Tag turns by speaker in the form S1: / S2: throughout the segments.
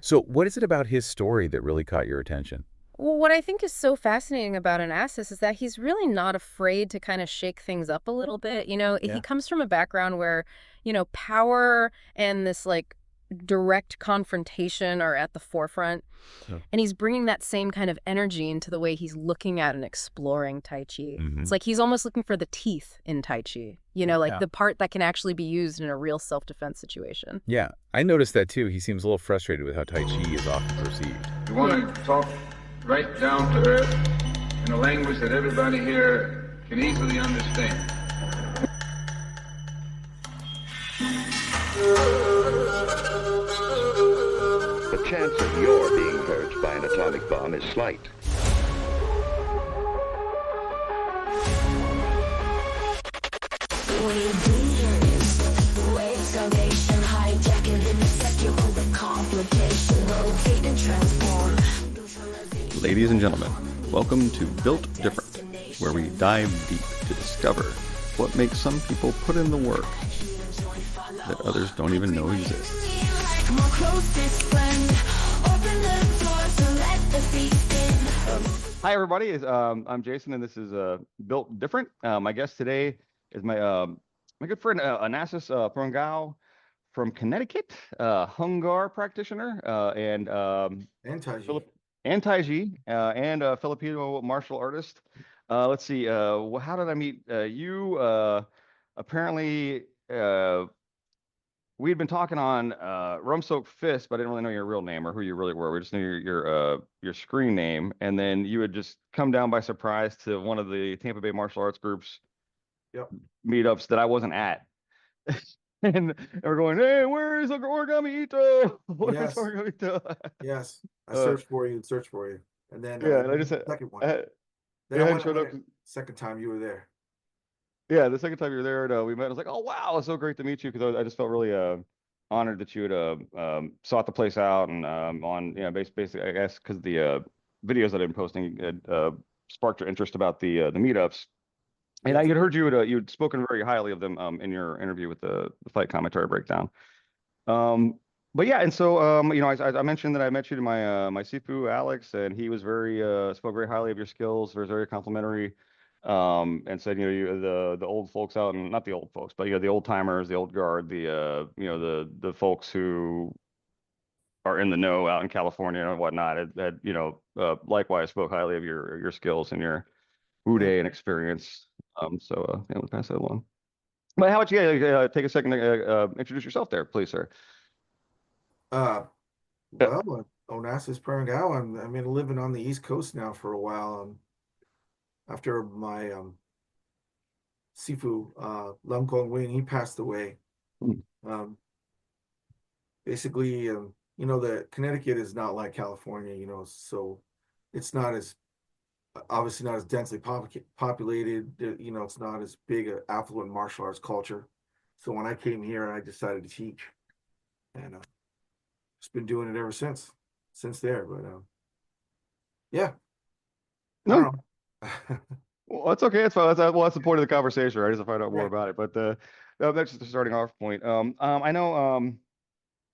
S1: So what is it about his story that really caught your attention?
S2: Well, what I think is so fascinating about Onassis is that he's really not afraid to kind of shake things up a little bit. He
S1: Yeah.
S2: comes from a background where, power and this like direct confrontation are at the forefront.
S1: Yeah.
S2: And he's bringing that same kind of energy into the way he's looking at and exploring Tai Chi. It's
S1: Hmm.
S2: like he's almost looking for the teeth in Tai Chi, like
S1: Yeah.
S2: the part that can actually be used in a real self-defense situation.
S1: Yeah. I noticed that too. He seems a little frustrated with how Tai Chi is often perceived.
S3: You
S2: Yeah.
S3: want to talk right down to earth in a language that everybody here can easily understand.
S4: The chance of your being hurt by an atomic bomb is slight.
S5: Ladies and gentlemen, welcome to Built Different, where we dive deep to discover what makes some people put in the work that others don't even know exists. Hi, everybody. I'm Jason, and this is Built Different. My guest today is my good friend Onassis Parungao from Connecticut, Hungar practitioner,
S6: And Tai Chi.
S5: Philip and Taiji, and a Filipino martial artist. Let's see. How did I meet you? Apparently, we had been talking on Rum Soaked Fist, but I didn't really know your real name or who you really were. We just knew your screen name, and then you had just come down by surprise to one of the Tampa Bay martial arts groups
S6: Yep.
S5: meetups that I wasn't at. And we're going, hey, where is Origami Ito? Where's
S6: Yes.
S5: Origami Ito?
S6: Yes. I
S5: Uh,
S6: searched for you and searched for you. And then
S5: yeah, and I just
S6: second one.
S5: I,
S6: Then
S5: you
S6: I
S5: hadn't
S6: went
S5: showed up.
S6: second time you were there.
S5: Yeah, the second time you were there, and, we met. I was like, "Oh wow, it's so great to meet you!" Because I just felt really honored that you had sought the place out and on basically I guess because the videos that I've been posting had sparked your interest about the meetups, and I
S6: Yes.
S5: had heard you'd spoken very highly of them in your interview with the fight commentary breakdown. Um, but yeah, and so I mentioned that I met you to my Sifu Alex, and he was very spoke very highly of your skills. Was very complimentary, and said the old folks out, and not the old folks, but the old timers, the old guard, the folks who are in the know out in California and whatnot, had likewise spoke highly of your skills and your
S6: Thank
S5: Uday and experience. We'll pass that along. But how about you take a second to introduce yourself there, please, sir?
S6: you. Well, Onassis Parungao. I've been living on the East Coast now for a while. After my Sifu Lam Kong Wing, he passed away.
S5: Hmm.
S6: Um, Basically, the Connecticut is not like California, so it's not as obviously not as densely populated. It's not as big an affluent martial arts culture. So when I came here, I decided to teach, and just been doing it ever since there. But yeah, I
S5: No,
S6: don't know.
S5: well, that's okay. That's fine. That's the point of the conversation, right? Is to find out more
S6: Right.
S5: about it. But that's just the starting off point. I know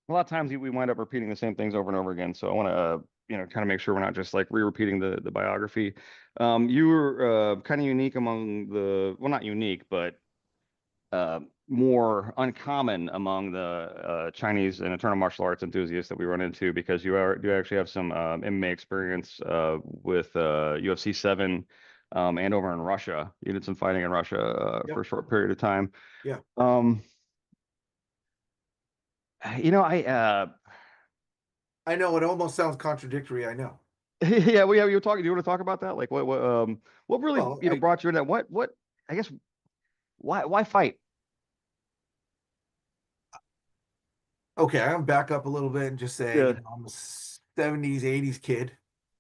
S5: a lot of times we wind up repeating the same things over and over again. So I want to kind of make sure we're not just like re-repeating the biography. You were kind of unique among well, not unique, but more uncommon among the Chinese and internal martial arts enthusiasts that we run into because you actually have some MMA experience with UFC 7 and over in Russia. You did some fighting in Russia for
S6: Yep.
S5: a short period of time.
S6: Yeah.
S5: Um, I
S6: I know it almost sounds contradictory. I know.
S5: yeah, you were talking. Do you want to talk about that? Like what really
S6: Well,
S5: brought you in that? What I guess why fight?
S6: okay, I'm back up a little bit and just say,
S5: Yeah,
S6: I'm a 70s, 80s kid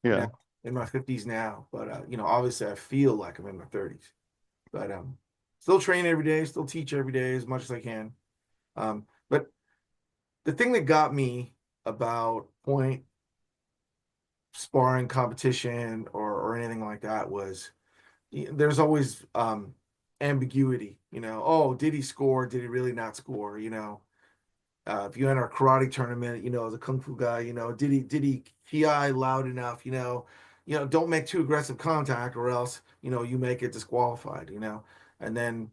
S5: yeah.
S6: now, in my 50s now. But obviously I feel like I'm in my 30s. But still train every day, still teach every day as much as I can. But the thing that got me about point sparring competition or anything like that was there's always ambiguity, oh, did he score? Did he really not score? If you enter a karate tournament, as a kung fu guy, did he ki loud enough, don't make too aggressive contact or else, you make it disqualified, And then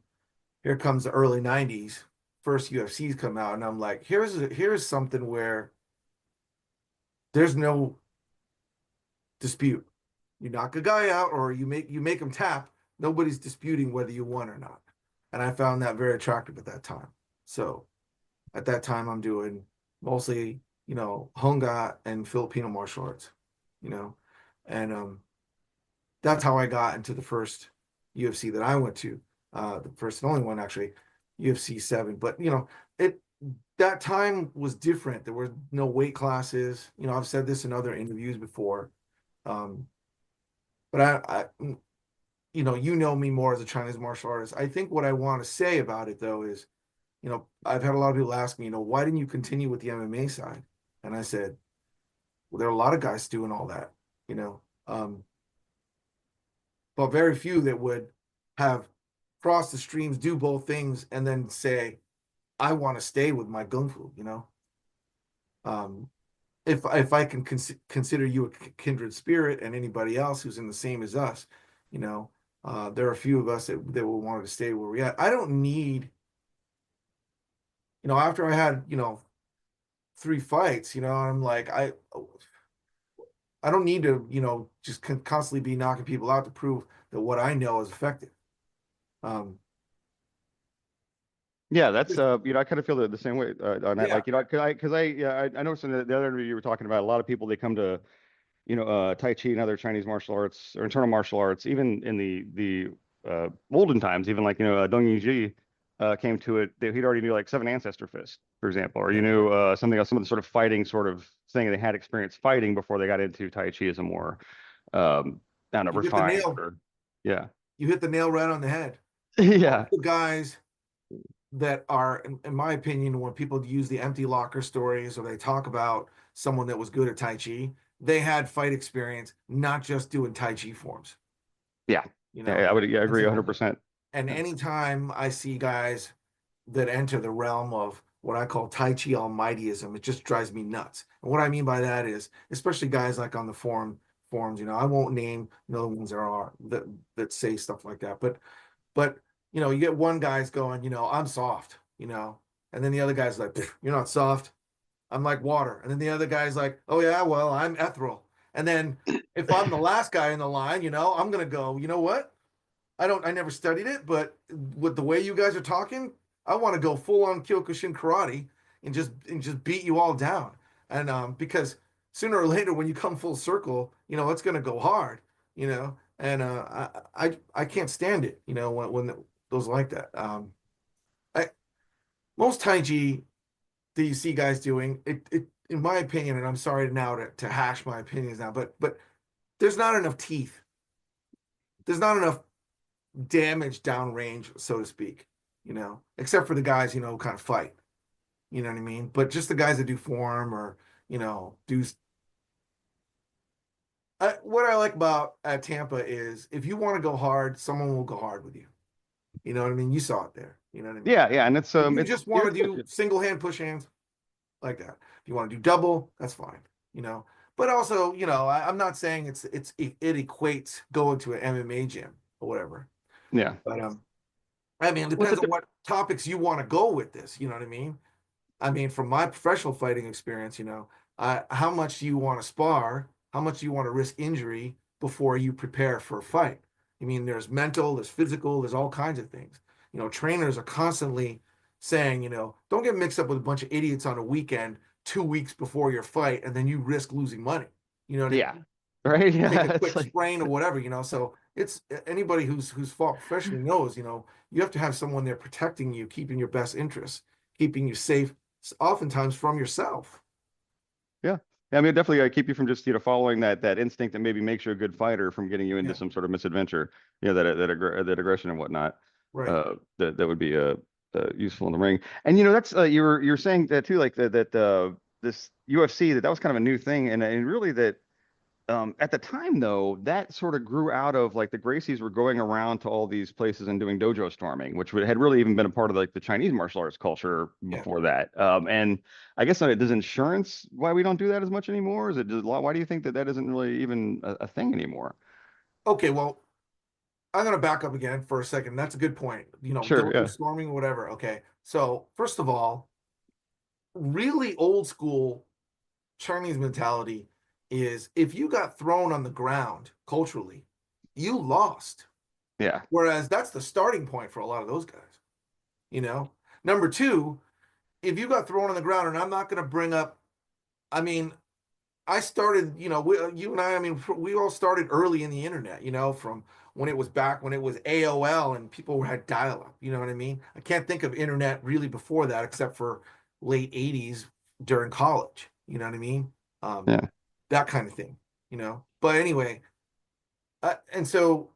S6: here comes the early 90s, first UFC's come out, and I'm like, here's something where there's no dispute. You knock a guy out or you make him tap, nobody's disputing whether you won or not. And I found that very attractive at that time. So at that time I'm doing mostly, Honga and Filipino martial arts, and that's how I got into the first UFC that I went to. The first and only one actually, UFC 7. But it that time was different. There were no weight classes. I've said this in other interviews before. But you know me more as a Chinese martial artist. I think what I want to say about it though is, I've had a lot of people ask me, why didn't you continue with the MMA side? And I said, well, there are a lot of guys doing all that, but very few that would have crossed the streams, do both things, and then say, I want to stay with my gung fu, If I can consider you a kindred spirit and anybody else who's in the same as us, there are a few of us that will want to stay where we're at. I don't need, after I had, 3 fights, I'm like, I don't need to, just constantly be knocking people out to prove that what I know is effective.
S5: Yeah, that's I kind of feel the same way on that.
S6: Yeah.
S5: Like, because I noticed in the other interview you were talking about a lot of people, they come to Tai Chi and other Chinese martial arts or internal martial arts, even in the olden times, even like Dong Yingji came to it. He'd already knew like 7 ancestor fists, for example, or something else, some of the sort of fighting sort of thing they had experience fighting before they got into Tai Chi as a more I don't know,
S6: You hit the
S5: refined.
S6: nail.
S5: Yeah.
S6: You hit the nail right on the head.
S5: Yeah.
S6: The guys that are, in my opinion, when people use the empty locker stories or they talk about someone that was good at Tai Chi, they had fight experience, not just doing Tai Chi forms.
S5: Yeah. I would agree 100%.
S6: And anytime I see guys that enter the realm of what I call Tai Chi almightyism, it just drives me nuts. And what I mean by that is, especially guys like on the forums, I won't name the ones there are that say stuff like that, but you get one guy's going, I'm soft, and then the other guy's like, you're not soft. I'm like water. And then the other guy's like, oh yeah, well, I'm ethereal. And then if I'm the last guy in the line, I'm going to go, you know what? I never studied it, but with the way you guys are talking, I want to go full on Kyokushin karate and just beat you all down. And because sooner or later, when you come full circle, it's going to go hard, and I can't stand it, when those like that. Most Tai Chi that you see guys doing it, in my opinion, and I'm sorry now to hash my opinions now, but there's not enough teeth. There's not enough damage downrange, so to speak, except for the guys, who kind of fight, you know what I mean? But just the guys that do form or, do. What I like about at Tampa is if you want to go hard, someone will go hard with you. You know what I mean? You saw it there. You know what I mean?
S5: Yeah, and it's
S6: If you
S5: it's
S6: just want to do single hand push hands like that. If you want to do double, that's fine. But also, I'm not saying it equates going to an MMA gym or whatever.
S5: Yeah.
S6: But I mean, it depends on what topics you want to go with this. You know what I mean? I mean, from my professional fighting experience, how much do you want to spar? How much do you want to risk injury before you prepare for a fight? I mean, there's mental, there's physical, there's all kinds of things. Trainers are constantly saying, don't get mixed up with a bunch of idiots on a weekend 2 weeks before your fight, and then you risk losing money. You know what I mean?
S5: Right. Yeah.
S6: Take a quick sprain or whatever, So it's anybody who's fought professionally knows, you have to have someone there protecting you, keeping your best interests, keeping you safe, oftentimes from yourself.
S5: Yeah. I mean, definitely keep you from just following that instinct that maybe makes you a good fighter from getting you into some sort of misadventure. That aggression and whatnot.
S6: Right.
S5: That would be useful in the ring. And that's you're saying that too, like that this UFC that was kind of a new thing, and really that At the time, though, that sort of grew out of like the Gracies were going around to all these places and doing dojo storming, which had really even been a part of like the Chinese martial arts culture
S6: Yeah.
S5: before that. And I guess does insurance why we don't do that as much anymore? Is it just, why do you think that that isn't really even a thing anymore?
S6: Okay, well, I'm gonna back up again for a second. That's a good point.
S5: Sure,
S6: Dojo
S5: yeah,
S6: storming, whatever. Okay, so first of all, really old school Chinese mentality is if you got thrown on the ground culturally, you lost.
S5: yeah,
S6: Whereas that's the starting point for a lot of those guys. You know, number two, if you got thrown on the ground, and I'm not going to bring up, I mean, I started, you and I mean, we all started early in the internet, from when it was back when it was AOL and people had dial up. You know what I mean? I can't think of internet really before that except for late 80s during college. You know what I mean? Um,
S5: yeah,
S6: that kind of thing, But anyway, and so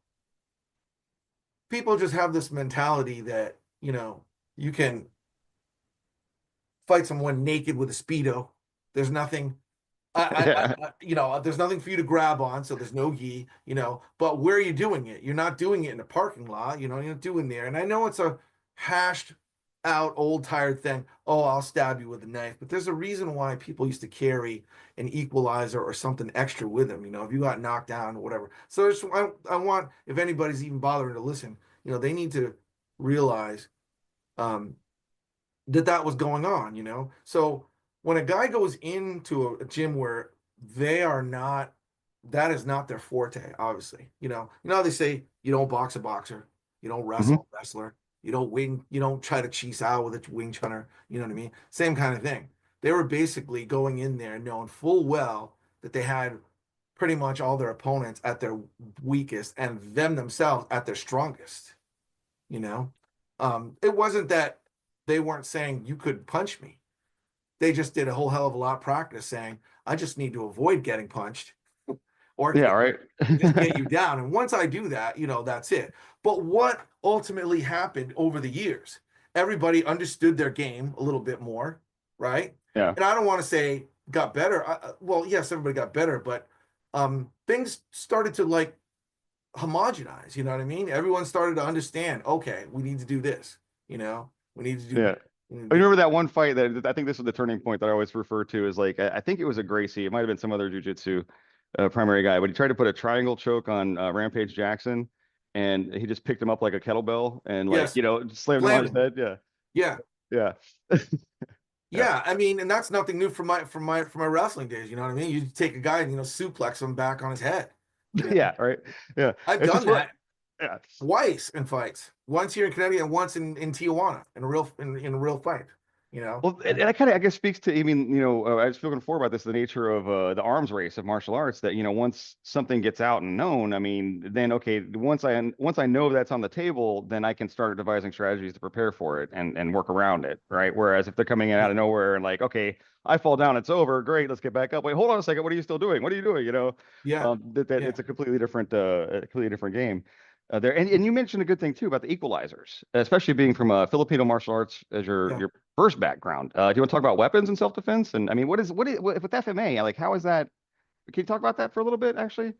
S6: people just have this mentality that, you can fight someone naked with a Speedo. There's nothing
S5: yeah,
S6: there's nothing for you to grab on, so there's no gi, but where are you doing it? You're not doing it in a parking lot, you're not doing there. And I know it's a hashed out old tired thing. Oh, I'll stab you with a knife. But there's a reason why people used to carry an equalizer or something extra with them, if you got knocked down or whatever. So I want, if anybody's even bothering to listen, they need to realize um, that was going on, So when a guy goes into a gym where they are not, that is not their forte, obviously. How they say you don't box a boxer, you don't
S5: hmm
S6: wrestle a wrestler, you don't try to cheese out with a wing chunner, you know what I mean? Same kind of thing. They were basically going in there knowing full well that they had pretty much all their opponents at their weakest and them themselves at their strongest, you know? It wasn't that they weren't saying you could punch me. They just did a whole hell of a lot of practice saying, I just need to avoid getting punched or
S5: yeah, right.
S6: just get you down. And once I do that, that's it. But what ultimately happened over the years? Everybody understood their game a little bit more, right?
S5: Yeah,
S6: And I don't want to say got better. Well, yes, everybody got better, but things started to like homogenize. You know what I mean? Everyone started to understand. Okay, we need to do this. We need to do.
S5: yeah.
S6: We need
S5: I
S6: to do
S5: remember that one fight that I think this was the turning point that I always refer to as like I think it was a Gracie. It might have been some other jujitsu primary guy, but he tried to put a triangle choke on Rampage Jackson, and he just picked him up like a kettlebell and like
S6: yes,
S5: just slammed him on his
S6: planning.
S5: head. Yeah,
S6: Yeah,
S5: yeah, yeah,
S6: yeah. I mean, and that's nothing new from my wrestling days. You know what I mean? You take a guy and suplex him back on his head.
S5: yeah, right. Yeah,
S6: I've
S5: it's
S6: done
S5: just what.
S6: that
S5: Yeah.
S6: twice in fights. Once here in Connecticut, and once in Tijuana in a real fight.
S5: Well, and that kind of, I guess, speaks to, I mean, I was speaking before about this, the nature of the arms race of martial arts, that, once something gets out and known, I mean, then, okay, once I know that's on the table, then I can start devising strategies to prepare for it and work around it, right? Whereas if they're coming in out
S6: Yeah,
S5: of nowhere and like, okay, I fall down, it's over, great, let's get back up. Wait, hold on a second, what are you still doing? What are you doing?
S6: yeah,
S5: That
S6: yeah,
S5: it's a completely different game. There and you mentioned a good thing too about the equalizers, especially being from Filipino martial arts as your
S6: yeah.
S5: your first background. Do you want to talk about weapons and self-defense? And I mean, with FMA? Like, how is that? Can you talk about that for a little bit, actually?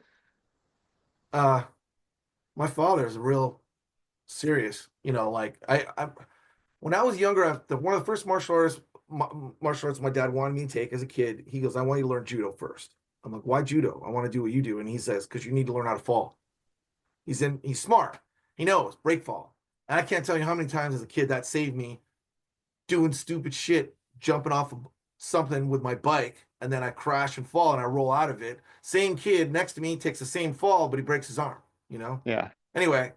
S6: Uh, my father is real serious. Like I when I was younger, one of the first martial arts my dad wanted me to take as a kid. He goes, "I want you to learn judo first." I'm like, "Why judo? I want to do what you do." And he says, "Because you need to learn how to fall." He's smart. He knows break fall. And I can't tell you how many times as a kid that saved me doing stupid shit, jumping off of something with my bike, and then I crash and fall and I roll out of it. Same kid next to me takes the same fall, but he breaks his arm.
S5: Yeah.
S6: Anyway,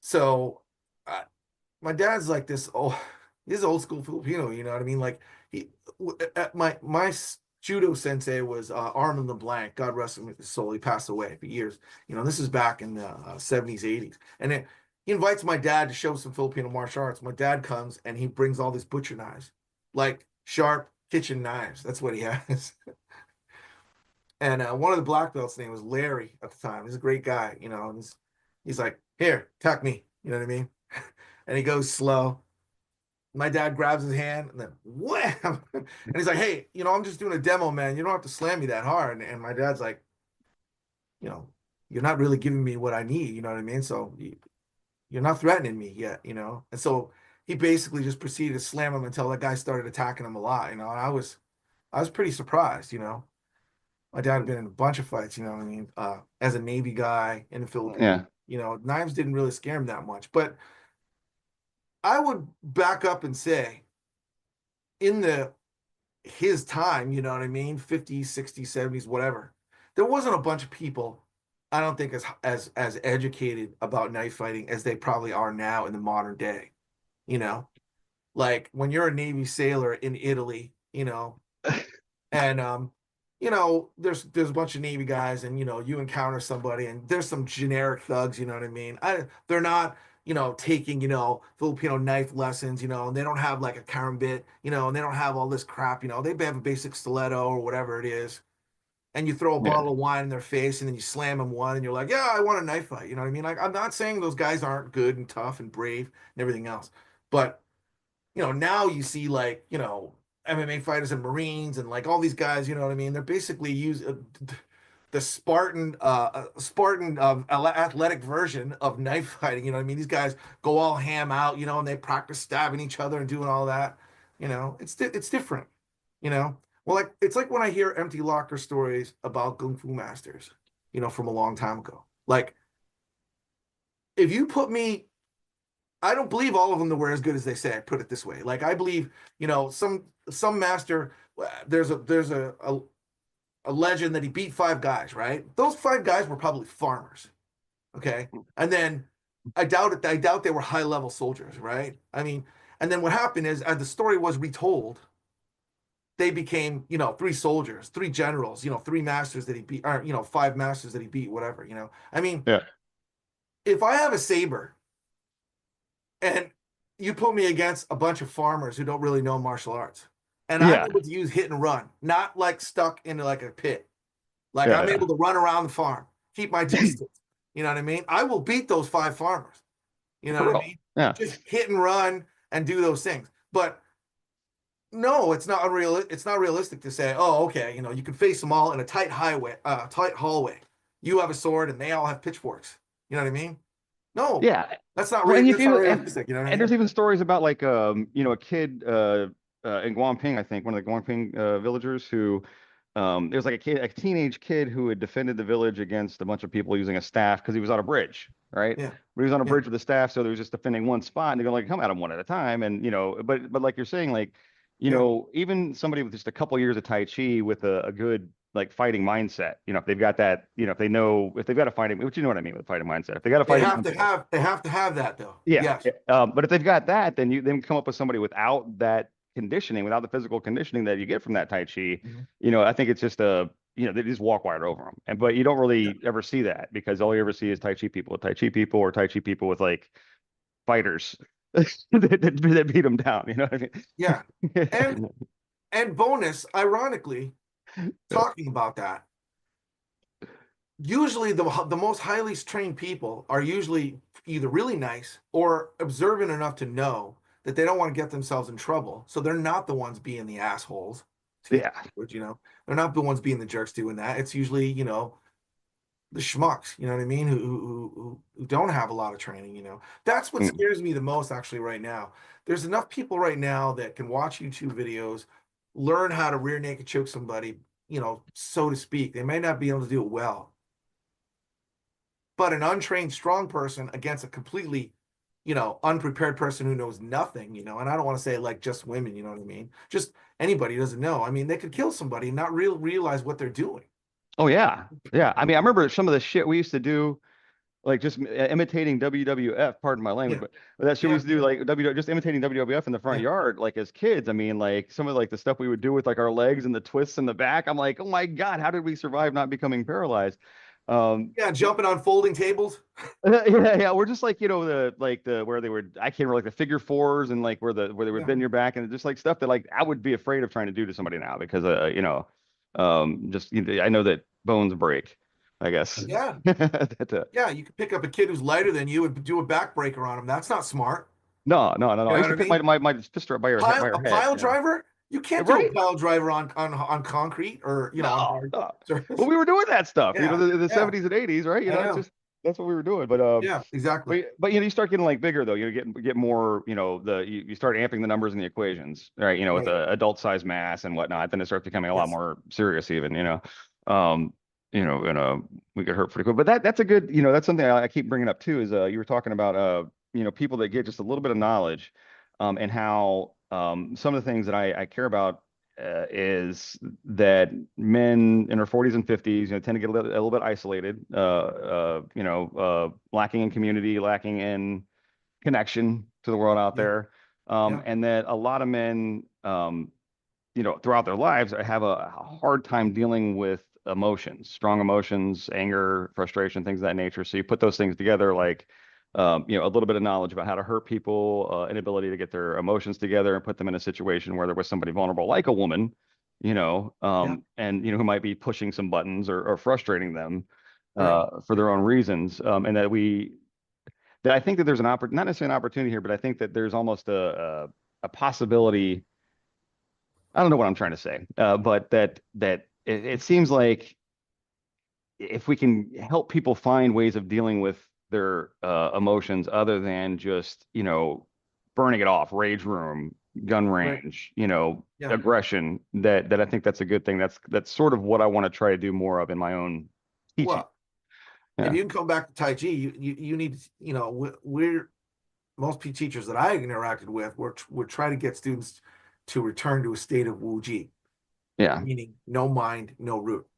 S6: so uh, my dad's like this. Oh, he's old school Filipino. You know what I mean? Like my judo sensei was Armin LeBlanc. God rest his soul. He passed away for years. This is back in the 70s, 80s, and he invites my dad to show some Filipino martial arts. My dad comes and he brings all these butcher knives, like sharp kitchen knives. That's what he has. And one of the black belts' name was Larry at the time. He's a great guy, And he's like, "Here, attack me." You know what I mean? And he goes slow, my dad grabs his hand and then wham, and he's like, "Hey, I'm just doing a demo, man. You don't have to slam me that hard." And my dad's like, you know, "You're not really giving me what I need." You know what I mean? So you're not threatening me yet, And so he basically just proceeded to slam him until that guy started attacking him a lot, And I was pretty surprised, My dad had been in a bunch of fights, you know what I mean? As a Navy guy in the Philippines,
S5: Yeah.
S6: knives didn't really scare him that much. But I would back up and say, in his time, you know what I mean, 50s, 60s, 70s, whatever, there wasn't a bunch of people, I don't think, as educated about knife fighting as they probably are now in the modern day. You know, like when you're a Navy sailor in Italy, and there's a bunch of Navy guys, and you encounter somebody, and there's some generic thugs, you know what I mean? They're not, taking, Filipino knife lessons, and they don't have like a karambit, and they don't have all this crap, they have a basic stiletto or whatever it is. And you throw a
S5: Yeah.
S6: bottle of wine in their face, and then you slam them one, and you're like, "Yeah, I want a knife fight." You know what I mean? Like, I'm not saying those guys aren't good and tough and brave and everything else, but now you see, like, MMA fighters and Marines and like all these guys, you know what I mean? They're basically the Spartan athletic version of knife fighting. You know what I mean? These guys go all ham out, and they practice stabbing each other and doing all that. It's different. Well, like it's like when I hear empty locker stories about kung fu masters, from a long time ago. Like, if you put me, I don't believe all of them were as good as they say. I put it this way. Like, I believe, some master. There's a legend that he beat 5 guys. Right? Those 5 guys were probably farmers. Okay, and then I doubt it. I doubt they were high level soldiers. Right? I mean, and then what happened is, as the story was retold, they became, 3 soldiers, 3 generals, 3 masters that he beat, or 5 masters that he beat, whatever. I mean,
S5: Yeah.
S6: if I have a saber and you put me against a bunch of farmers who don't really know martial arts, and I'm
S5: Yeah.
S6: able to use hit and run, not like stuck into like a pit, like
S5: Yeah.
S6: I'm
S5: Yeah.
S6: able to run around the farm, keep my distance. You know what I mean? I will beat those 5 farmers. You know
S5: For
S6: what I
S5: real.
S6: mean?
S5: Yeah.
S6: Just hit and run and do those things. But no, it's not unreal. It's not realistic to say, "Oh, okay, you can face them all in a tight hallway. You have a sword and they all have pitchforks." You know what I mean? No,
S5: Yeah.
S6: that's not
S5: Well,
S6: real.
S5: and you
S6: That's not
S5: do,
S6: realistic. You know what I
S5: and there's
S6: mean?
S5: even stories about like a kid in Guangping, I think, one of the Guangping villagers who there's like a teenage kid who had defended the village against a bunch of people using a staff because he was on a bridge, right?
S6: Yeah,
S5: But he was on a
S6: yeah,
S5: bridge with a staff, so they was just defending one spot, and they're going like come at him one at a time, and but like you're saying, like
S6: yeah,
S5: even somebody with just a couple years of Tai Chi with a good like fighting mindset, if they've got that, if they've got a fighting, which you know what I mean with fighting mindset, if they got a
S6: They
S5: fighting
S6: have to
S5: mindset,
S6: have. They have to have that though.
S5: yeah.
S6: Yes.
S5: But if they've got that, then you then come up with somebody without that conditioning, without the physical conditioning that you get from that Tai Chi.
S6: Mhm.
S5: I think it's just they just walk right over them. And but you don't
S6: Yeah.
S5: really ever see that because all you ever see is Tai Chi people with Tai Chi people or Tai Chi people with like fighters that beat them down. You know what I
S6: Yeah. And
S5: mean?
S6: bonus, ironically, talking about that, usually the most highly trained people are usually either really nice or observant enough to know that they don't want to get themselves in trouble. So they're not the ones being the assholes.
S5: Yeah.
S6: They're not the ones being the jerks doing that. It's usually, the schmucks, you know what I mean, who don't have a lot of training. That's what
S5: Mm.
S6: scares me the most actually right now. There's enough people right now that can watch YouTube videos, learn how to rear naked choke somebody, so to speak. They may not be able to do it well, but an untrained strong person against a completely, unprepared person who knows nothing, and I don't want to say like just women, you know what I mean, just anybody who doesn't know, I mean, they could kill somebody and not realize what they're doing.
S5: Oh yeah. Yeah. I mean, I remember some of the shit we used to do like just imitating WWF, pardon my language,
S6: Yeah,
S5: but that shit we
S6: yeah,
S5: used to do like just imitating WWF in the front
S6: yeah,
S5: yard, like as kids. I mean, like some of like the stuff we would do with like our legs and the twists in the back. I'm like, oh my God, how did we survive not becoming paralyzed?
S6: yeah, jumping on folding tables.
S5: Yeah, we're just like, the where they were, I can't remember like the figure fours and like where they would
S6: Yeah,
S5: bend your back and just like stuff that like I would be afraid of trying to do to somebody now because just I know that bones break, I guess.
S6: yeah,
S5: That,
S6: yeah, you could pick up a kid who's lighter than you and do a backbreaker on him. That's not smart.
S5: No.
S6: You
S5: I
S6: know
S5: used
S6: what
S5: to
S6: I
S5: pick
S6: mean?
S5: my sister up by
S6: Pile
S5: her
S6: a
S5: head.
S6: pile
S5: Yeah.
S6: driver? You can't do a
S5: Right?
S6: pile driver on concrete or on
S5: No,
S6: hard
S5: no. But
S6: surface.
S5: we were doing that stuff,
S6: Yeah,
S5: the
S6: yeah,
S5: 70s and 80s, right?
S6: I
S5: It's
S6: know.
S5: just that's what we were doing.
S6: Yeah, exactly.
S5: But you start getting like bigger though. You get more, you start amping the numbers in the equations, right? With
S6: Right.
S5: the adult size mass and whatnot. Then it starts becoming a lot
S6: Yes.
S5: more serious even. Um, and we get hurt pretty quick. But that's a good, that's something I keep bringing up too, is you were talking about people that get just a little bit of knowledge, and how some of the things that I care about is that men in their 40s and 50s, tend to get a little bit isolated, lacking in community, lacking in connection to the world out
S6: Yeah.
S5: there,
S6: Yeah.
S5: and that a lot of men, throughout their lives have a hard time dealing with emotions, strong emotions, anger, frustration, things of that nature. So you put those things together, like, a little bit of knowledge about how to hurt people, inability to get their emotions together and put them in a situation where there was somebody vulnerable, like a woman,
S6: Yeah.
S5: and, who might be pushing some buttons or frustrating them,
S6: Right.
S5: for their own reasons. And that I think that there's not necessarily an opportunity here, but I think that there's almost a possibility. I don't know what I'm trying to say, but it seems like if we can help people find ways of dealing with their emotions other than just, burning it off, rage room, gun
S6: Right.
S5: range,
S6: Yeah.
S5: aggression, that I think that's a good thing. That's sort of what I want to try to do more of in my own teaching.
S6: Well, if
S5: Yeah.
S6: you can come back to Tai Chi, you need, we're most teachers that I interacted with, we're trying to get students to return to a state of Wu Ji,
S5: Yeah.
S6: meaning no mind, no root,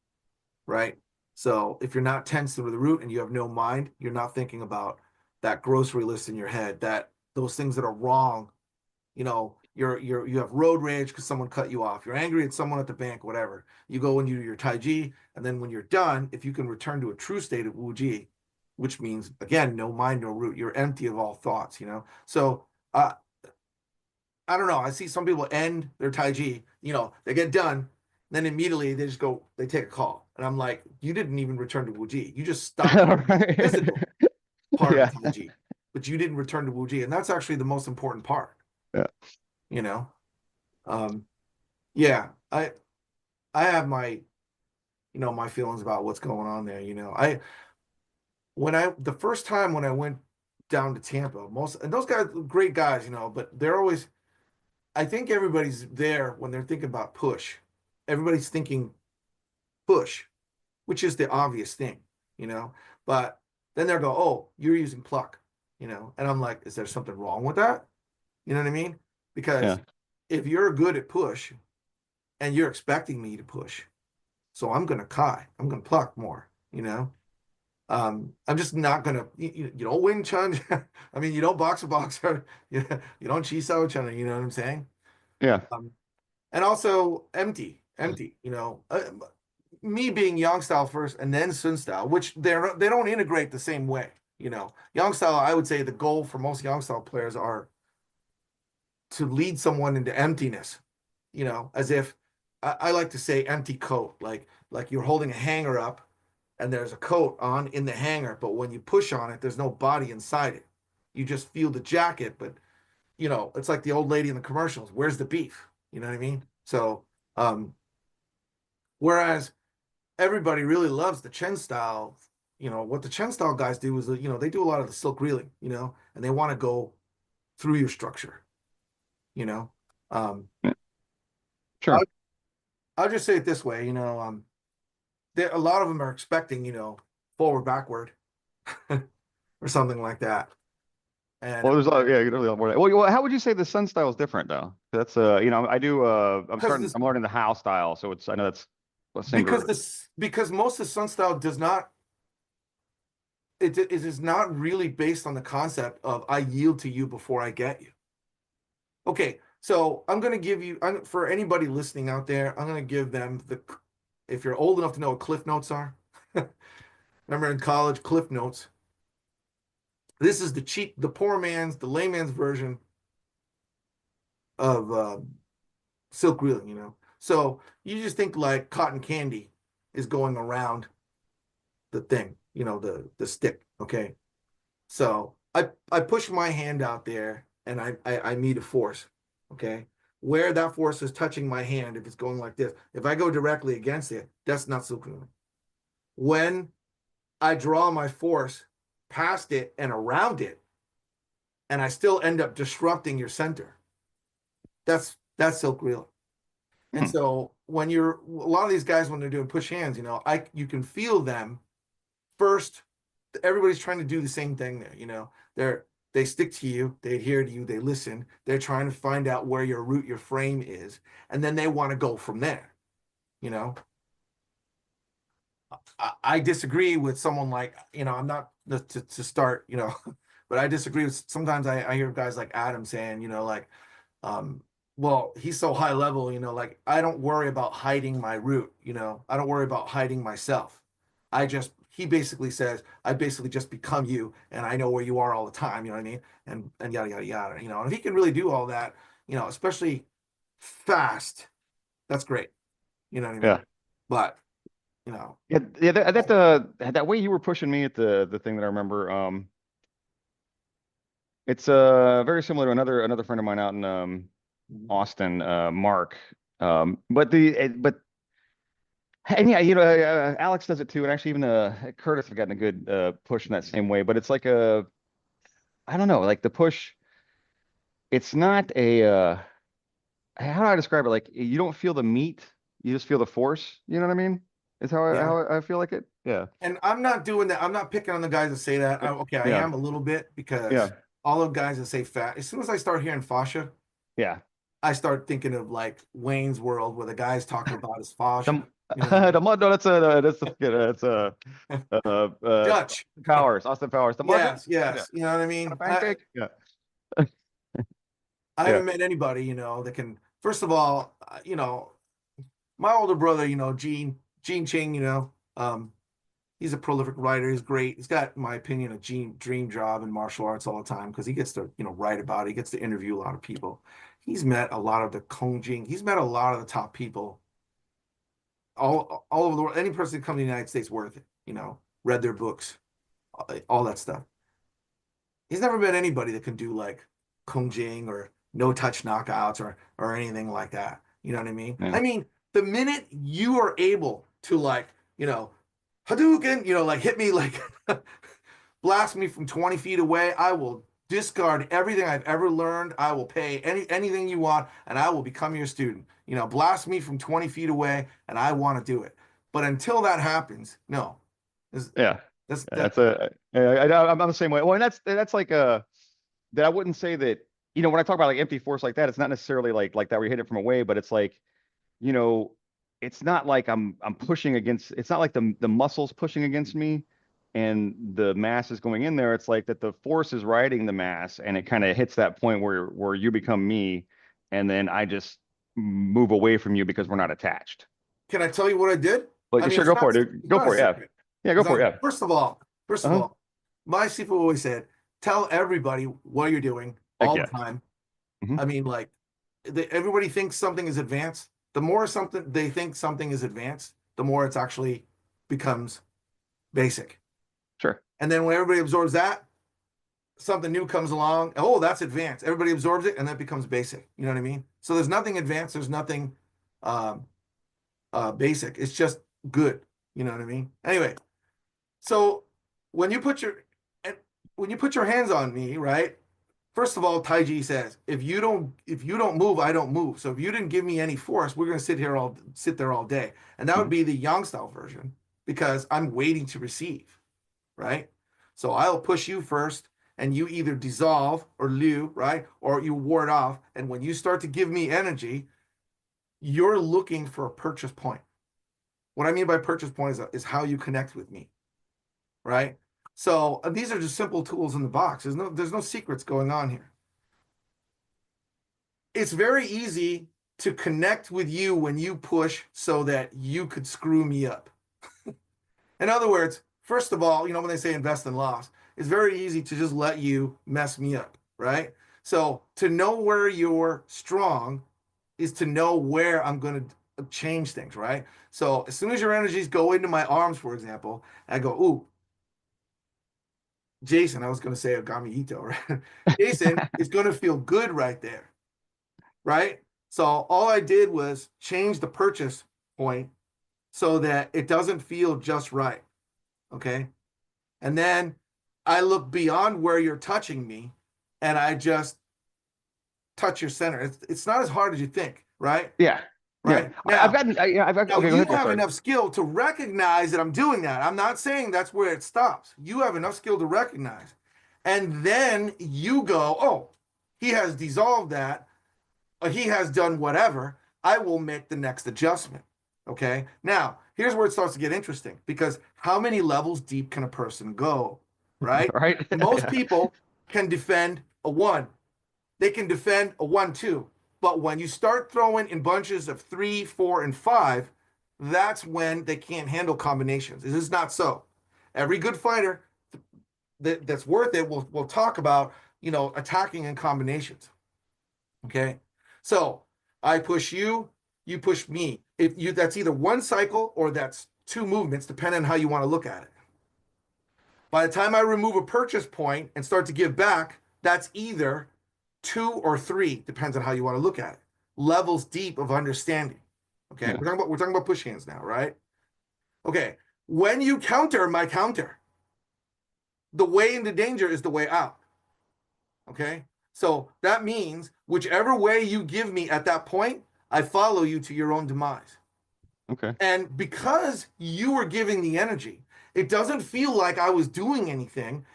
S6: right? So if you're not tense to the root and you have no mind, you're not thinking about that grocery list in your head, that those things that are wrong. You have road rage because someone cut you off. You're angry at someone at the bank, whatever. You go and you do your Tai Chi, and then when you're done, if you can return to a true state of Wu Ji, which means again, no mind, no root. You're empty of all thoughts. So I don't know. I see some people end their Tai Chi, they get done, then immediately they just go, they take a call. And I'm like, you didn't even return to Wu Ji. You just stopped the
S5: Right.
S6: physical part
S5: Yeah.
S6: of Tai Chi, but you didn't return to Wu Ji. And that's actually the most important part,
S5: Yeah.
S6: you know? Um, yeah, I have my feelings about what's going on there. The first time when I went down to Tampa, and those guys, great guys, but they're always, I think everybody's there when they're thinking about push. Everybody's thinking push, which is the obvious thing, but then they'll go, oh, you're using pluck, and I'm like, is there something wrong with that? You know what I mean?
S5: Yeah.
S6: Because if you're good at push and you're expecting me to push, so I'm going to kai, I'm going to pluck more. I'm just not going to, you don't win chun. I mean, you don't box a boxer, you don't chi sao chun, you know what I'm saying?
S5: Yeah.
S6: And also empty. Me being yang style first and then sun style, which they don't integrate the same way. Yang style, I would say the goal for most yang style players are to lead someone into emptiness, as if I like to say empty coat, like you're holding a hanger up and there's a coat on in the hanger, but when you push on it, there's no body inside it. You just feel the jacket, but it's like the old lady in the commercials. Where's the beef? You know what I mean? So, whereas everybody really loves the Chen style, what the Chen style guys do is, they do a lot of the silk reeling, and they want to go through your structure, you know. Um,
S5: Sure.
S6: I'll, I'll just say it this way, a lot of them are expecting, forward, backward, or something like that. And
S5: Well, there's a lot, yeah, you know, a lot more. Well, how would you say the sun style is different though? That's I do
S6: because
S5: I'm learning the How style, so I know that's a singular.
S6: because most of Sun style does not, it is not really based on the concept of I yield to you before I get you. Okay, so I'm going to give you, for anybody listening out there, I'm going to give them if you're old enough to know what Cliff Notes are. Remember in college, Cliff Notes. This is the poor man's, the layman's version of silk reeling. So you just think like cotton candy is going around the thing, the stick. Okay. So I push my hand out there and I meet a force, okay? Where that force is touching my hand, if it's going like this, if I go directly against it, that's not silk-kneeling. When I draw my force past it and around it, and I still end up disrupting your center, that's silk reeling. And so when a lot of these guys, when they're doing push hands, you can feel them first. Everybody's trying to do the same thing there. They stick to you, they adhere to you, they listen. They're trying to find out where your root, your frame is, and then they want to go from there. I disagree with someone like, I'm not to start, but I disagree with, sometimes I hear guys like Adam saying, well, he's so high level, like, I don't worry about hiding my root, I don't worry about hiding myself. He basically says, I basically just become you, and I know where you are all the time, you know what I mean? And yada, yada, yada, and if he can really do all that, especially fast, that's great. You know what I mean?
S5: Yeah.
S6: But,
S5: Yeah, that way you were pushing me at the thing that I remember, it's very similar to another friend of mine out in Austin, Mark. But and yeah, Alex does it too, and actually even Curtis have gotten a good push in that same way. But it's like I don't know, like the push. It's not how do I describe it? Like, you don't feel the meat, you just feel the force. You know what I mean? Is how
S6: Yeah.
S5: how I feel like it. Yeah.
S6: And I'm not doing that. I'm not picking on the guys that say that. I
S5: Yeah.
S6: am a little bit, because
S5: Yeah.
S6: all of guys that say fat, as soon as I start hearing fascia,
S5: Yeah.
S6: I start thinking of like Wayne's World, where the guy's talking about his fascia.
S5: The mud. No, that's
S6: Dutch.
S5: Powers, Austin Powers. The mud.
S6: Yes, yes. You know what I mean?
S5: Pancake. Yeah.
S6: I
S5: Yeah.
S6: haven't met anybody, that can, first of all, my older brother, Gene Ching, he's a prolific writer. He's great. He's got, in my opinion, a dream job in martial arts all the time, because he gets to, write about it. He gets to interview a lot of people. He's met a lot of the Kongjing. He's met a lot of the top people all over the world. Any person that comes to the United States worth it, read their books, all that stuff. He's never met anybody that can do like Kongjing or no touch knockouts or anything like that. You know what I mean?
S5: Yeah.
S6: I mean, the minute you are able to, like, Hadouken, like, hit me, like, blast me from 20 feet away, I will discard everything I've ever learned. I will pay anything you want, and I will become your student. Blast me from 20 feet away, and I want to do it. But until that happens, no.
S5: Yeah.
S6: That's
S5: I'm the same way. Well, and that's like that I wouldn't say that, when I talk about like empty force like that, it's not necessarily like that where you hit it from away, but it's like, it's not like I'm pushing against, it's not like the muscles pushing against me and the mass is going in there. It's like that the force is riding the mass, and it kind of hits that point where you become me, and then I just move away from you because we're not attached.
S6: Can I tell you what I did?
S5: But
S6: I mean,
S5: sure, go for it, dude. Go for it. Yeah. Yeah, go for it. Yeah.
S6: First of all, my Sifu always said, tell everybody what you're doing all the time.
S5: Mhm.
S6: I mean, like, everybody thinks something is advanced. The more something they think something is advanced, the more it's actually becomes basic.
S5: Sure.
S6: And then when everybody absorbs that, something new comes along. Oh, that's advanced. Everybody absorbs it, and that becomes basic. You know what I mean? So there's nothing advanced. There's nothing basic. It's just good. You know what I mean? Anyway, so when you put your hands on me, right? First of all, Tai Chi says, if you don't move, I don't move. So if you didn't give me any force, we're gonna sit there all day. And that would be the Yang style version, because I'm waiting to receive, right? So I'll push you first, and you either dissolve or liu, right? Or you ward off. And when you start to give me energy, you're looking for a purchase point. What I mean by purchase point is how you connect with me, right? So these are just simple tools in the box. There's no secrets going on here. It's very easy to connect with you when you push so that you could screw me up. In other words, first of all, when they say invest in loss, it's very easy to just let you mess me up, right? So to know where you're strong is to know where I'm going to change things, right? So as soon as your energies go into my arms, for example, I go, ooh, Jason, I was going to say Agami Ito, right? Jason is going to feel good right there, right? So all I did was change the purchase point so that it doesn't feel just right, okay? And then I look beyond where you're touching me and I just touch your center. It's not as hard as you think, right?
S5: Yeah. Yeah.
S6: Right.
S5: I've
S6: Now,
S5: gotten, I've got,
S6: now
S5: okay, go
S6: you
S5: ahead. Yeah,
S6: have
S5: sorry.
S6: enough skill to recognize that I'm doing that. I'm not saying that's where it stops. You have enough skill to recognize. And then you go, oh, he has dissolved that, or he has done whatever. I will make the next adjustment. Okay. Now, here's where it starts to get interesting because how many levels deep can a person go? Right.
S5: Right.
S6: Most
S5: Yeah.
S6: people can defend a one, they can defend a 1-2. But when you start throwing in bunches of 3, 4, and 5, that's when they can't handle combinations. This is not so. Every good fighter that's worth it will talk about, attacking in combinations. Okay. So I push you, you push me. If you That's either one cycle or that's two movements, depending on how you want to look at it. By the time I remove a purchase point and start to give back, that's either 2 or 3, depends on how you want to look at it. Levels deep of understanding. Okay,
S5: Yeah.
S6: we're talking about push hands now, right? Okay, when you counter my counter, the way into danger is the way out. Okay, so that means whichever way you give me at that point, I follow you to your own demise.
S5: Okay.
S6: And because you were giving the energy, it doesn't feel like I was doing anything.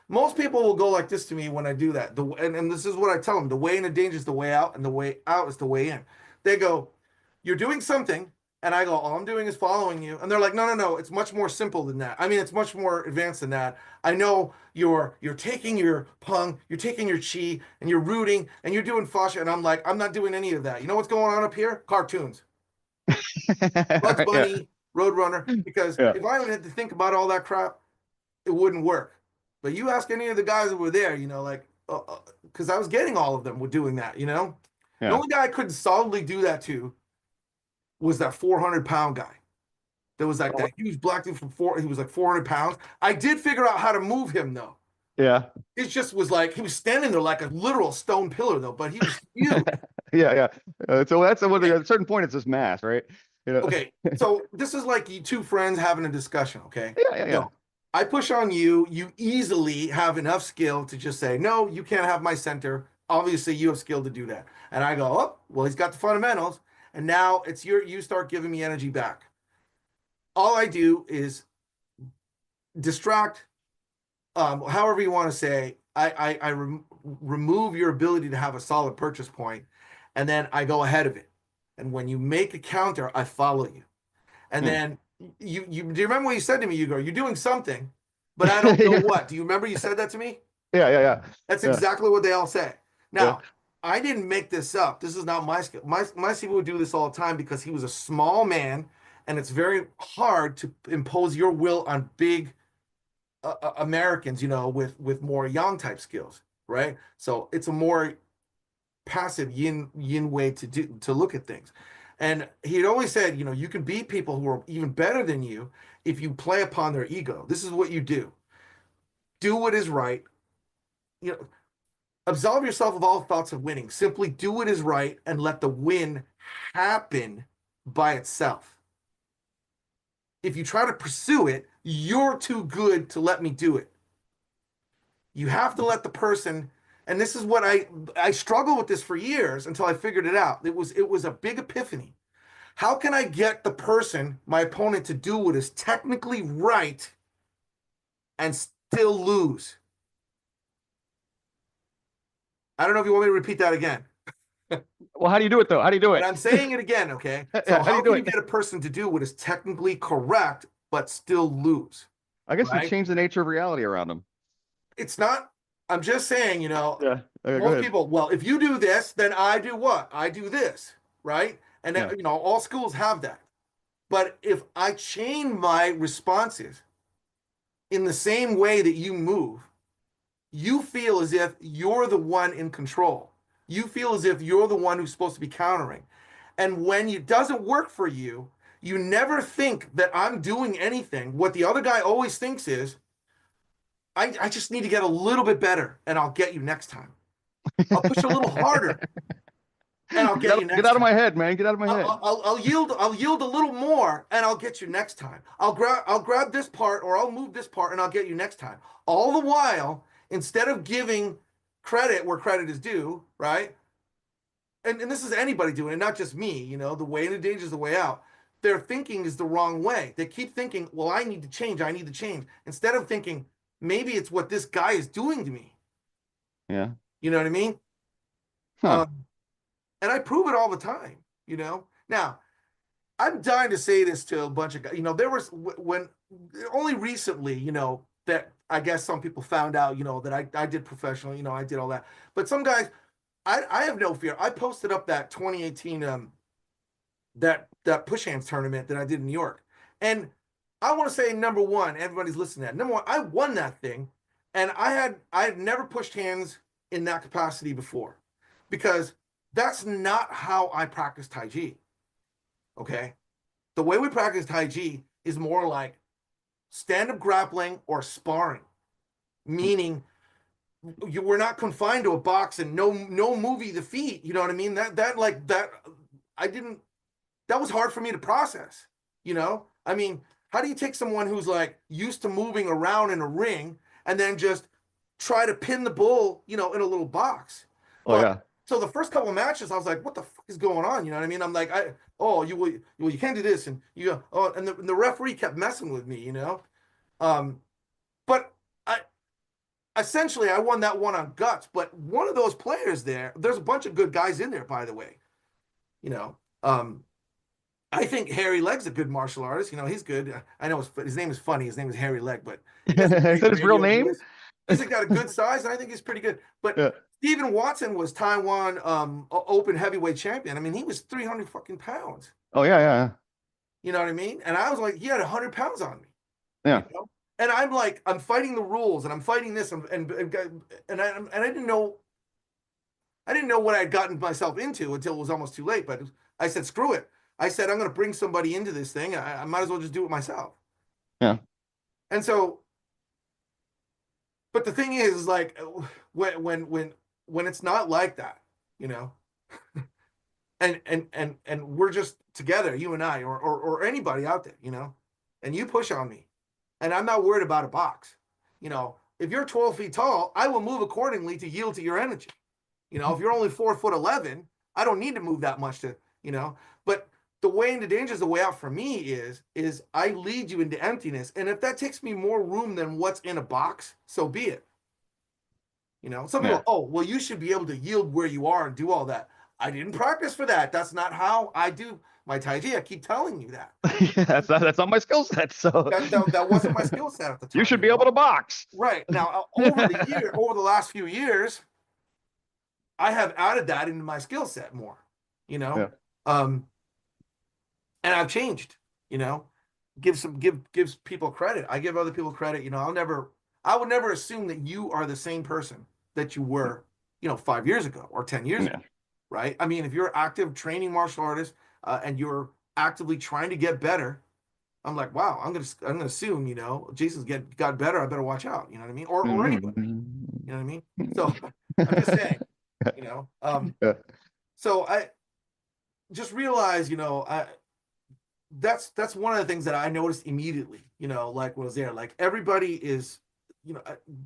S6: Most people will go like this to me when I do that. And this is what I tell them: the way into danger is the way out, and the way out is the way in. They go, "You're doing something," and I go, "All I'm doing is following you." And they're like, "No, no, no. It's much more simple than that. I mean, it's much more advanced than that. I know you're taking your pung, you're taking your chi, and you're rooting, and you're doing fascia." And I'm like, "I'm not doing any of that. You know what's going on up here? Cartoons." Bugs
S5: Right, yeah.
S6: Bunny, Roadrunner, because
S5: Yeah.
S6: if I had to think about all that crap, it wouldn't work. But you ask any of the guys that were there, because I was getting all of them were doing that. The
S5: Yeah.
S6: only guy I couldn't solidly do that to was that 400-pound guy. There was like that huge black dude he was like 400 pounds. I did figure out how to move him though.
S5: Yeah.
S6: It just was like, he was standing there like a literal stone pillar though, but he was huge.
S5: Yeah. Yeah. So that's at a certain point, it's just mass, right?
S6: Okay, so this is like you two friends having a discussion, okay?
S5: Yeah. Yeah. Yeah.
S6: So I push on you. You easily have enough skill to just say, no, you can't have my center. Obviously, you have skill to do that. And I go, oh, well, he's got the fundamentals. And now you start giving me energy back. All I do is distract, however you want to say. I remove your ability to have a solid purchase point, and then I go ahead of it. And when you make a counter, I follow you. And
S5: Hmm.
S6: then do you remember what you said to me? You go, you're doing something, but I don't know
S5: Yeah.
S6: what. Do you remember you said that to me?
S5: Yeah. Yeah. Yeah.
S6: That's
S5: Yeah.
S6: exactly what they all say.
S5: Yeah.
S6: Now, I didn't make this up. This is not my skill. My people would do this all the time because he was a small man, and it's very hard to impose your will on big Americans, with more yang type skills, right? So it's a more passive yin way to look at things. And he'd always said, you can beat people who are even better than you if you play upon their ego. This is what you do. Do what is right. Absolve yourself of all thoughts of winning. Simply do what is right and let the win happen by itself. If you try to pursue it, you're too good to let me do it. You have to let the person, and this is what I struggled with this for years until I figured it out. It was a big epiphany. How can I get the person, my opponent, to do what is technically right and still lose? I don't know if you want me to repeat that again.
S5: Well, how do you do it though? How do you do
S6: But
S5: it?
S6: I'm saying it again, okay? So
S5: Yeah, how do
S6: how
S5: you do
S6: can you
S5: it?
S6: get a person to do what is technically correct but still lose?
S5: I guess we
S6: Right?
S5: change the nature of reality around them.
S6: It's not, I'm just saying,
S5: Yeah. Okay, go
S6: most
S5: ahead.
S6: people, well, if you do this, then I do what? I do this, right? And
S5: Yeah.
S6: all schools have that. But if I chain my responses in the same way that you move, you feel as if you're the one in control. You feel as if you're the one who's supposed to be countering. And when it doesn't work for you, you never think that I'm doing anything. What the other guy always thinks is, I just need to get a little bit better, and I'll get you next time. I'll push a little harder, and I'll get you next time.
S5: Get out of my head, man. Get out of my head.
S6: I'll yield a little more, and I'll get you next time. I'll grab this part, or I'll move this part, and I'll get you next time. All the while, instead of giving credit where credit is due, right? And this is anybody doing it, not just me, you know, the way into danger is the way out. Their thinking is the wrong way. They keep thinking, well, I need to change. Instead of thinking, maybe it's what this guy is doing to me.
S5: Yeah.
S6: You know what I mean?
S5: Huh.
S6: And I prove it all the time, you know? Now, I'm dying to say this to a bunch of guys. You know, there was when only recently, you know, that I guess some people found out, you know, that I did professional, you know, I did all that. But some guys, I have no fear. I posted up that 2018 that push hands tournament that I did in New York. And I want to say, number one, everybody's listening to that. Number one, I won that thing. And I had never pushed hands in that capacity before, because that's not how I practice Tai Chi. Okay? The way we practice Tai Chi is more like stand-up grappling or sparring, meaning we're not confined to a box and no movie the feet. You know what I mean? That was hard for me to process. You know, I mean, how do you take someone who's like used to moving around in a ring and then just try to pin the bull, you know, in a little box?
S5: Oh, yeah.
S6: So the first couple of matches, I was like, what the fuck is going on? You know what I mean? I'm like, you can't do this. And you go, oh, and the referee kept messing with me, you know? But essentially I won that one on guts, but one of those players there's a bunch of good guys in there, by the way, you know? I think Harry Leg's a good martial artist. You know, he's good. I know his name is funny. His name is Harry Leg, but
S5: Is that his real name?
S6: He's got a good size, and I think he's pretty good. But
S5: yeah.
S6: Stephen Watson was Taiwan Open heavyweight champion. I mean, he was 300 fucking pounds.
S5: Oh yeah.
S6: You know what I mean? And I was like, he had 100 pounds on me.
S5: Yeah.
S6: You know? And I'm like, I'm fighting the rules, and I'm fighting this, and I didn't know what I had gotten myself into until it was almost too late. But I said, screw it. I said, I'm going to bring somebody into this thing. I might as well just do it myself.
S5: Yeah.
S6: And so, but the thing is, like, when it's not like that, you know, and we're just together, you and I, or anybody out there, you know, and you push on me, and I'm not worried about a box. You know, if you're 12 feet tall, I will move accordingly to yield to your energy. You know, if you're only 4'11", I don't need to move that much to, you know, but the way into danger is the way out for me is I lead you into emptiness. And if that takes me more room than what's in a box, so be it. You know, some people, oh, well, you should be able to yield where you are and do all that. I didn't practice for that. That's not how I do my Tai Chi. I keep telling you that.
S5: Yeah, that's not my skill set. So
S6: that wasn't my skill set at the time.
S5: You should be able to box.
S6: Right. Now, over the last few years, I have added that into my skill set more, you know? Yeah. And I've changed, you know, gives people credit. I give other people credit. You know, I would never assume that you are the same person that you were, you know, 5 years ago or 10 years ago. Right. I mean, if you're active training martial artist and you're actively trying to get better, I'm like, wow, I'm gonna assume, you know, Jason's got better. I better watch out. You know what I mean? Or anybody. You know what I mean? So I'm just saying, you know. So I just realized, you know, that's one of the things that I noticed immediately, you know, like when I was there, like everybody is, you know,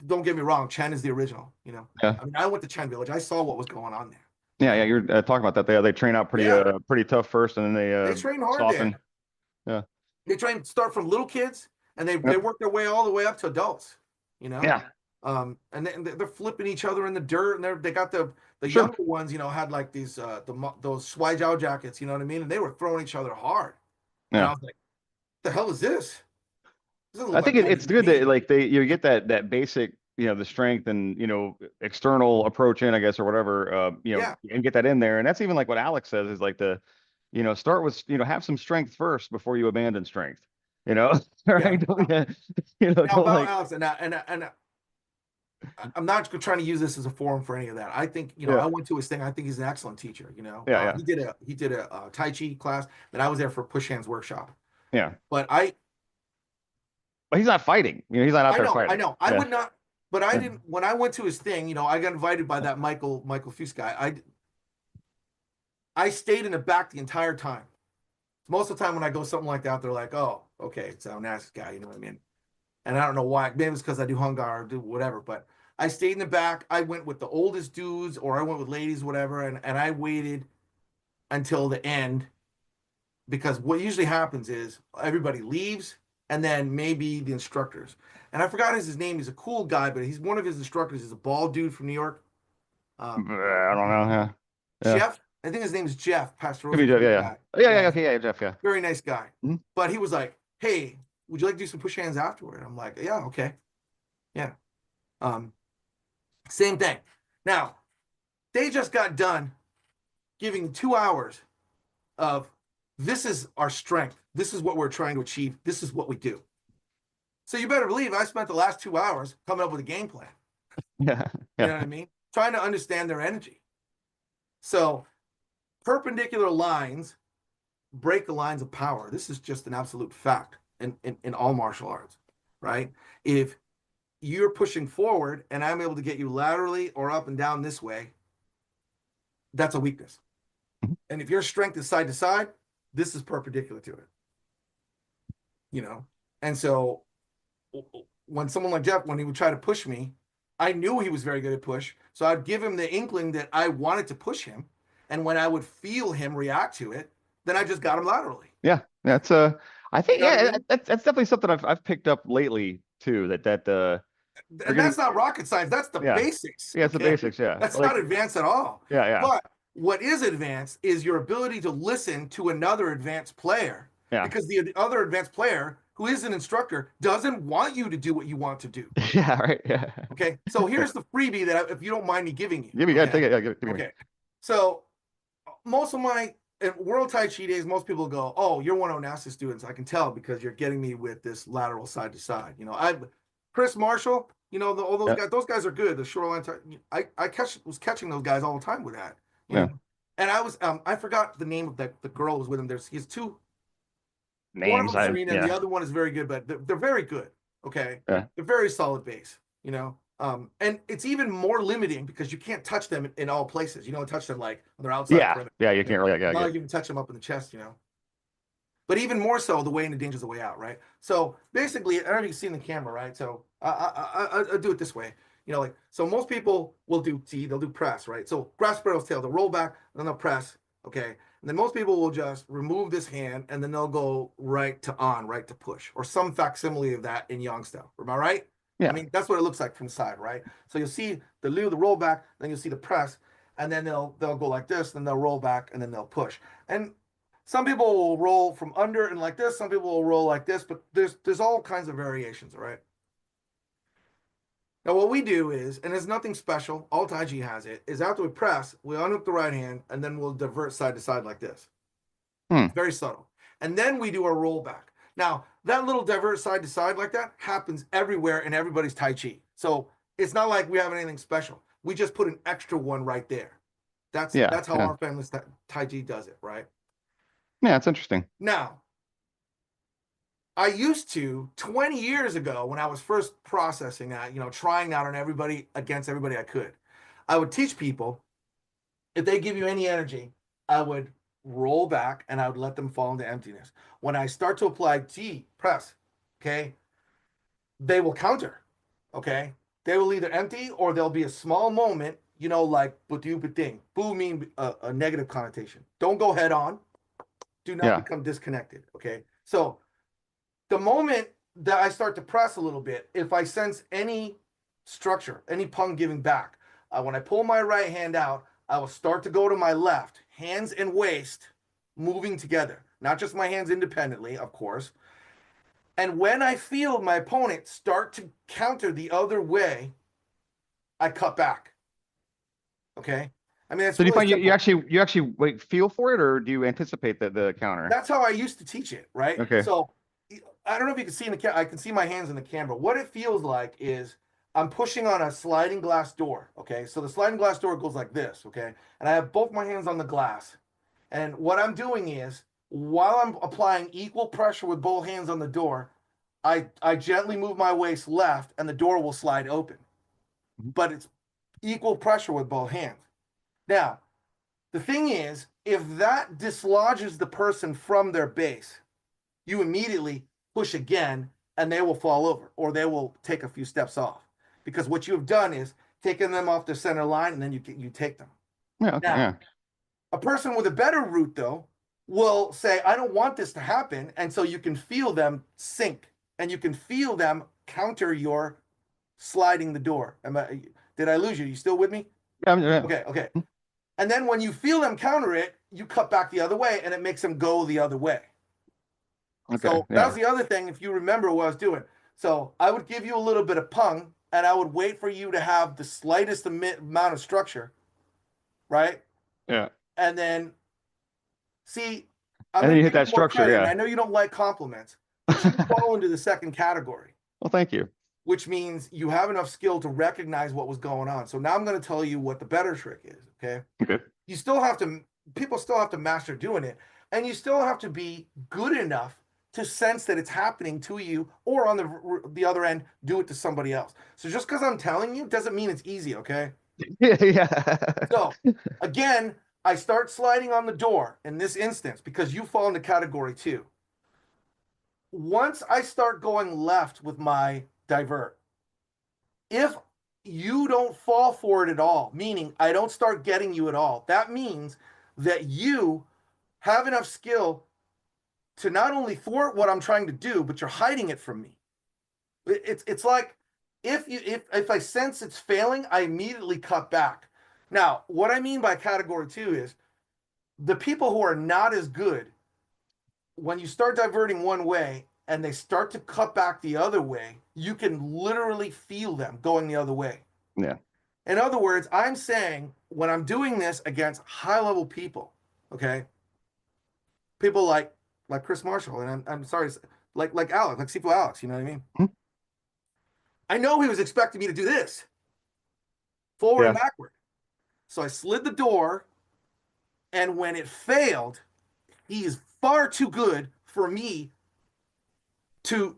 S6: don't get me wrong, Chen is the original, you know. Yeah. I mean, I went to Chen Village. I saw what was going on there.
S5: Yeah, you're talking about that. They train out pretty tough first, and then they train hard soften.
S6: There. Yeah. They start from little kids, and they work their way all the way up to adults, you know. Yeah. And they're flipping each other in the dirt, and they got the younger ones, you know, had like these those Swai Jiao jackets, you know what I mean, and they were throwing each other hard. And I was like, the hell is this?
S5: I think it's good that like you get that basic, you know, the strength and, you know, external approach in, I guess, or whatever, you know, and get that in there. And that's even like what Alex says is like you know, start with, you know, have some strength first before you abandon strength, you know, right? Yeah.
S6: You know, now, Alex, and I'm not trying to use this as a forum for any of that. I think, you know, I went to his thing. I think he's an excellent teacher, you know. He did a Tai Chi class, and I was there for push hands workshop.
S5: Yeah.
S6: But
S5: he's not fighting. You know, he's not out there fighting.
S6: I know. I would not. But I didn't, when I went to his thing, you know, I got invited by that Michael Fuse guy. I stayed in the back the entire time. Most of the time when I go something like that, they're like, oh, okay, it's an Onassis guy, you know what I mean? And I don't know why. Maybe it's because I do Hungar or do whatever, but I stayed in the back. I went with the oldest dudes or I went with ladies, whatever, and I waited until the end, because what usually happens is everybody leaves and then maybe the instructors. And I forgot his name. He's a cool guy, but he's one of his instructors is a bald dude from New York.
S5: I don't know. Yeah. Yeah.
S6: Jeff, I think his name is Jeff
S5: Could be
S6: Pasterosa.
S5: Jeff, yeah.
S6: Guy.
S5: Yeah, okay, yeah, Jeff, yeah.
S6: Very nice guy.
S5: Mhm.
S6: But he was like, hey, would you like to do some push hands afterward? I'm like, yeah, okay. Yeah. Same thing. Now, they just got done giving 2 hours of this is our strength. This is what we're trying to achieve. This is what we do. So you better believe I spent the last 2 hours coming up with a game plan.
S5: Yeah.
S6: You know what I mean? Trying to understand their energy. So perpendicular lines break the lines of power. This is just an absolute fact in all martial arts, right? If you're pushing forward and I'm able to get you laterally or up and down this way, that's a weakness.
S5: Mhm.
S6: And if your strength is side to side, this is perpendicular to it. You know? And so when someone like Jeff, when he would try to push me, I knew he was very good at push. So I'd give him the inkling that I wanted to push him. And when I would feel him react to it, then I just got him laterally.
S5: Yeah, that's I think
S6: You know what I
S5: yeah,
S6: mean?
S5: that's definitely something I've picked up lately too.
S6: And that's not rocket science. That's the
S5: Yeah.
S6: basics.
S5: Yeah, it's the basics. Yeah,
S6: That's
S5: like,
S6: not advanced at all.
S5: yeah.
S6: But what is advanced is your ability to listen to another advanced player.
S5: Yeah.
S6: Because the other advanced player, who is an instructor, doesn't want you to do what you want to do.
S5: Yeah, right. Yeah.
S6: Okay. So here's the freebie that if you don't mind me giving you.
S5: Give me,
S6: okay?
S5: take it. Yeah, give me.
S6: Okay. So most of my World Tai Chi days, most people go, oh, you're one of Onassis students. I can tell because you're getting me with this lateral side to side. You know, Chris Marshall, you know, all those guys, those guys are good. The shoreline, I was catching those guys all the time with that. You know? And I was, I forgot the name of the girl who was with him. He's two names. One of them's Serena, and the other one is very good, but they're very good. Okay.
S5: Yeah.
S6: They're very solid base, you know. And it's even more limiting because you can't touch them in all places. You don't touch them like on their outside.
S5: Yeah, you can't really. Yeah,
S6: not like you can touch them up in the chest, you know. But even more so, the way in the danger is the way out, right? So basically, I don't know if you can see in the camera, right? So I do it this way, you know, like so. Most people will they'll do press, right? So grasp sparrow's tail, they'll roll back, then they'll press, okay. And then most people will just remove this hand, and then they'll go right to push, or some facsimile of that in Yang style. Am I right?
S5: Yeah.
S6: I mean, that's what it looks like from the side, right? So you'll see the roll back, then you'll see the press, and then they'll go like this, then they'll roll back, and then they'll push. And some people will roll from under and like this, some people will roll like this, but there's all kinds of variations, all right? Now what we do is, and there's nothing special, all Tai Chi has it, is after we press, we unhook the right hand, and then we'll divert side to side like this. Very subtle. And then we do our roll back. Now, that little divert side to side like that happens everywhere in everybody's Tai Chi. So it's not like we have anything special. We just put an extra one right there. That's how our family's Tai Chi does it, right?
S5: Yeah, it's interesting.
S6: Now, I used to, 20 years ago, when I was first processing that, you know, trying that on everybody, against everybody I could, I would teach people, if they give you any energy, I would roll back and I would let them fall into emptiness. When I start to apply press, okay, they will counter, okay? They will either empty or there'll be a small moment, you know, like bu-do-bu-ding. Bu mean a negative connotation. Don't go head on. Do not become disconnected, okay? So the moment that I start to press a little bit, if I sense any structure, any pung giving back, when I pull my right hand out, I will start to go to my left, hands and waist moving together, not just my hands independently, of course. And when I feel my opponent start to counter the other way, I cut back. Okay? I mean,
S5: so do you find you actually wait, feel for it, or do you anticipate the counter?
S6: That's how I used to teach it, right?
S5: Okay.
S6: So I don't know if you can see in the camera. I can see my hands in the camera. What it feels like is I'm pushing on a sliding glass door, okay? So the sliding glass door goes like this, okay? And I have both my hands on the glass. And what I'm doing is, while I'm applying equal pressure with both hands on the door, I gently move my waist left, and the door will slide open. but it's equal pressure with both hands. Now, the thing is, if that dislodges the person from their base, you immediately push again and they will fall over or they will take a few steps off, because what you've done is taken them off the center line and then you take them.
S5: Yeah. Okay.
S6: Now,
S5: Yeah.
S6: a person with a better route, though, will say, I don't want this to happen. And so you can feel them sink and you can feel them counter your sliding the door. Did I lose you? You still with me?
S5: Yeah.
S6: Okay. Okay. And then when you feel them counter it, you cut back the other way and it makes them go the other way.
S5: Okay.
S6: So
S5: Yeah.
S6: that was the other thing, if you remember what I was doing. So I would give you a little bit of pung and I would wait for you to have the slightest amount of structure, right?
S5: Yeah.
S6: And then see, I'm
S5: And then
S6: gonna
S5: you hit
S6: give
S5: that
S6: more
S5: structure.
S6: credit, and
S5: Yeah.
S6: I know you don't like compliments, but you fall into the second category,
S5: Well, thank you.
S6: which means you have enough skill to recognize what was going on. So now I'm going to tell you what the better trick is. Okay.
S5: Okay.
S6: You still have to, people still have to master doing it, and you still have to be good enough to sense that it's happening to you, or on the other end, do it to somebody else. So just because I'm telling you doesn't mean it's easy. Okay.
S5: Yeah. Yeah.
S6: So again, I start sliding on the door in this instance because you fall into category 2. Once I start going left with my divert, if you don't fall for it at all, meaning I don't start getting you at all, that means that you have enough skill to not only thwart what I'm trying to do, but you're hiding it from me. It's like if I sense it's failing, I immediately cut back. Now, what I mean by category 2 is the people who are not as good, when you start diverting one way and they start to cut back the other way, you can literally feel them going the other way.
S5: Yeah.
S6: In other words, I'm saying when I'm doing this against high-level people, okay, people like Chris Marshall, and I'm sorry, like Alex, like Sifu Alex, you know what I mean?
S5: Hmm.
S6: I know he was expecting me to do this, forward and backward. So I slid the door, and when it failed, he is far too good for me to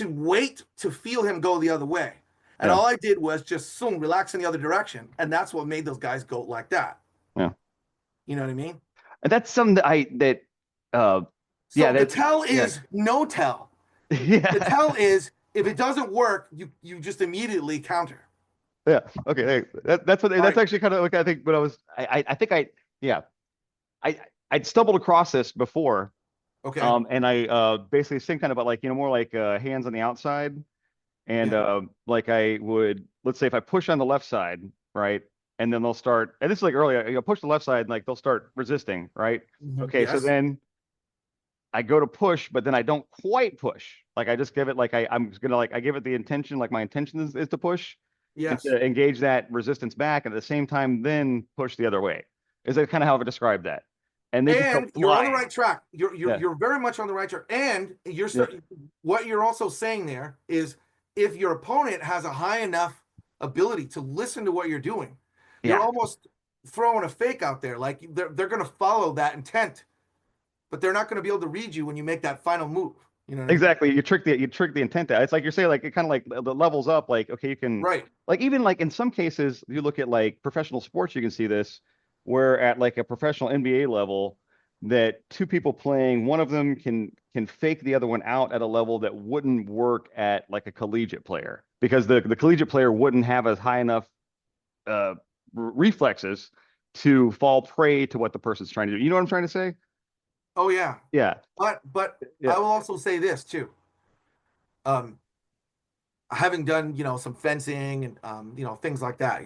S6: wait to feel him go the other way. And all I did was just relax in the other direction. And that's what made those guys go like that.
S5: Yeah.
S6: You know what I mean?
S5: And that's something that
S6: So the tell is no tell.
S5: Yeah.
S6: The tell is if it doesn't work, you just immediately counter.
S5: Yeah. Okay. That's actually kind of like, I think, but I'd stumbled across this before.
S6: Okay.
S5: And I basically think kind of about, like, more like hands on the outside. And like I would, let's say if I push on the left side, right? And then they'll start, and this is like earlier, push the left side and like they'll start resisting, right? Okay.
S6: Yes.
S5: So then I go to push, but then I don't quite push. Like I just give it, like I'm gonna, like I give it the intention, like my intention is to push.
S6: Yes.
S5: And to engage that resistance back, and at the same time then push the other way. Is that kind of how I would describe that? And you're on
S6: the right track. You're very much on the right track. And what you're also saying there is, if your opponent has a high enough ability to listen to what you're doing, you're almost throwing a fake out there. Like they're going to follow that intent, but they're not going to be able to read you when you make that final move. You know what
S5: exactly. I mean? You trick the intent out. It's like you're saying, like it kind of like the levels up. Like, okay, you can,
S6: right.
S5: Like even like in some cases, you look at like professional sports, you can see this, where at like a professional NBA level, that two people playing, one of them can fake the other one out at a level that wouldn't work at like a collegiate player, because the collegiate player wouldn't have as high enough reflexes to fall prey to what the person's trying to do. You know what I'm trying to say?
S6: Oh yeah.
S5: Yeah.
S6: But I will also say this too. Having done, some fencing and, things like that,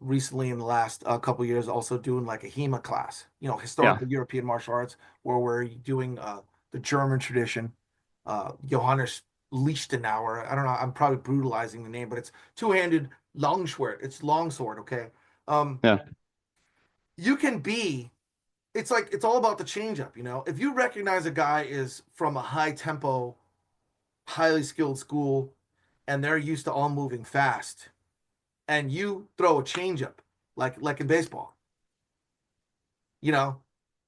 S6: recently in the last couple of years, also doing like a HEMA class, historical European martial arts, where we're doing the German tradition, Johannes Lichtenauer. I don't know. I'm probably brutalizing the name, but it's two-handed Langschwert. It's longsword. Okay. You can be, it's all about the change up, if you recognize a guy is from a high tempo, highly skilled school, and they're used to all moving fast, and you throw a changeup like in baseball,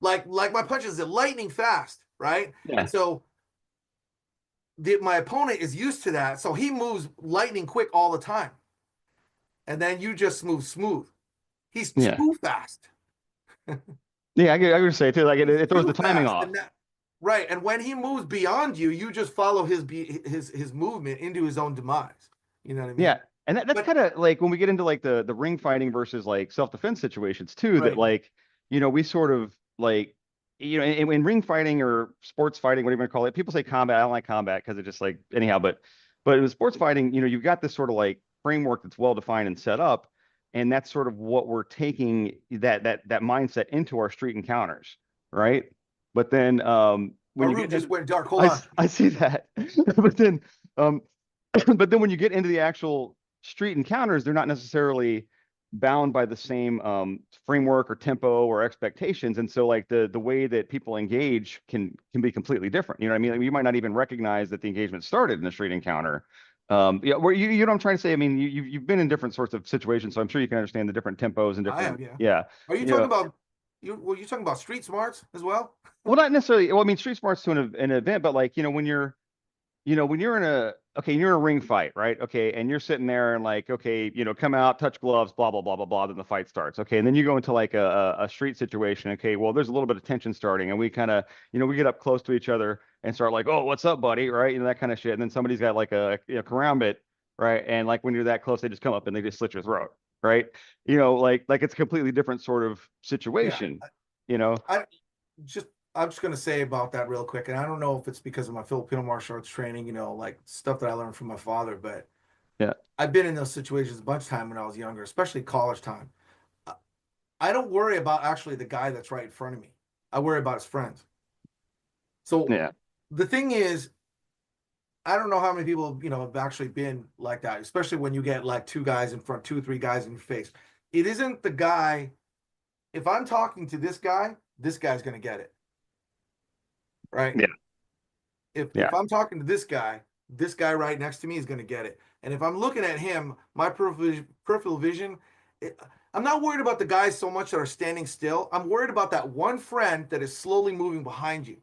S6: like my punches are lightning fast, right?
S5: Yeah.
S6: And so my opponent is used to that, so he moves lightning quick all the time. and then you just move smooth. He's
S5: Yeah.
S6: too fast.
S5: Yeah, I would say too, like it throws
S6: Too
S5: the timing
S6: fast.
S5: off.
S6: And right. And when he moves beyond you, you just follow his movement into his own demise. You know what I mean?
S5: Yeah. And that's
S6: But
S5: kind of like when we get into like the ring fighting versus like self-defense situations too, that
S6: right.
S5: like, we sort of like, in ring fighting or sports fighting, whatever you want to call it, people say combat. I don't like combat because it just like anyhow, but in sports fighting, you've got this sort of like framework that's well defined and set up. And that's sort of what we're taking that mindset into our street encounters, right? But then
S6: Our
S5: when you
S6: room
S5: get
S6: just
S5: in,
S6: went dark. Hold on.
S5: I see that. But then um but then when you get into the actual street encounters, they're not necessarily bound by the same framework or tempo or expectations. And so like the way that people engage can be completely different. You know what I mean? Like, you might not even recognize that the engagement started in a street encounter. Yeah, where you know what I'm trying to say? I mean, you've been in different sorts of situations, so I'm sure you can understand the different tempos and
S6: I
S5: different,
S6: have, yeah.
S5: yeah.
S6: Are you
S5: You
S6: talking
S5: know,
S6: about you talking about street smarts as well?
S5: well, not necessarily. Well, I mean, street smarts to an event, but like, when you're in you're in a ring fight, right? Okay, and you're sitting there and like, okay, come out, touch gloves, blah blah blah blah blah. Then the fight starts. Okay, and then you go into like a street situation. Okay, well, there's a little bit of tension starting, and we kind of, we get up close to each other and start like, oh, what's up, buddy? Right? That kind of shit. And then somebody's got like a karambit, right? And like when you're that close, they just come up and they just slit your throat, right? Like it's a completely different sort of
S6: Yeah.
S5: situation. You know?
S6: I just I'm just gonna say about that real quick, and I don't know if it's because of my Filipino martial arts training, like stuff that I learned from my father, but
S5: Yeah.
S6: I've been in those situations a bunch of time when I was younger, especially college time. I don't worry about actually the guy that's right in front of me. I worry about his friends. So
S5: Yeah.
S6: the thing is, I don't know how many people, have actually been like that, especially when you get like two guys in front, two or three guys in your face. It isn't the guy. If I'm talking to this guy's gonna get it, right?
S5: Yeah.
S6: If
S5: Yeah.
S6: I'm talking to this guy right next to me is gonna get it. And if I'm looking at him, my peripheral vision, I'm not worried about the guys so much that are standing still. I'm worried about that one friend that is slowly moving behind you.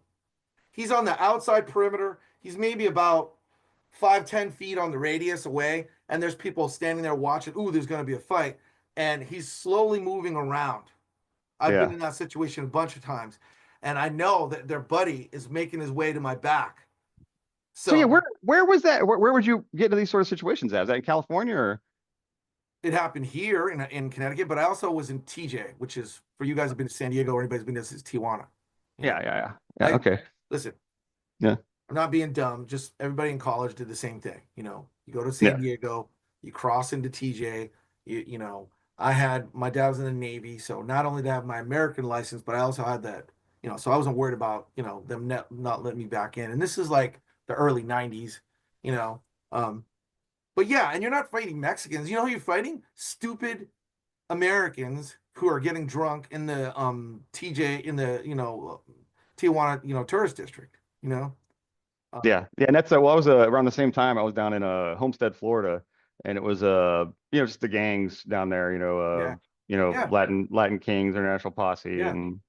S6: He's on the outside perimeter. He's maybe about 5-10 feet on the radius away, and there's people standing there watching. Ooh, there's going to be a fight, and he's slowly moving around. I've been
S5: Yeah.
S6: in that situation a bunch of times, and I know that their buddy is making his way to my back.
S5: So yeah,
S6: So
S5: where was that? Where would you get into these sort of situations at? Is that in California or?
S6: it happened here in Connecticut, but I also was in TJ, which is for you guys who've been to San Diego or anybody's been to, this is Tijuana.
S5: Yeah, yeah, yeah. Yeah,
S6: I
S5: okay.
S6: listen.
S5: Yeah.
S6: I'm not being dumb. Just everybody in college did the same thing. You go to San
S5: Yeah.
S6: Diego, you cross into TJ. I had my dad was in the Navy, so not only did I have my American license, but I also had that. So I wasn't worried about them not letting me back in. And this is like the early '90s. You know, but yeah, and you're not fighting Mexicans. You know who you're fighting? Stupid Americans who are getting drunk in the TJ in the Tijuana tourist district. Um,
S5: Yeah. Yeah. And that's I was around the same time I was down in Homestead, Florida, and it was just the gangs down there,
S6: yeah, yeah,
S5: Latin Kings, International Posse,
S6: yeah,
S5: and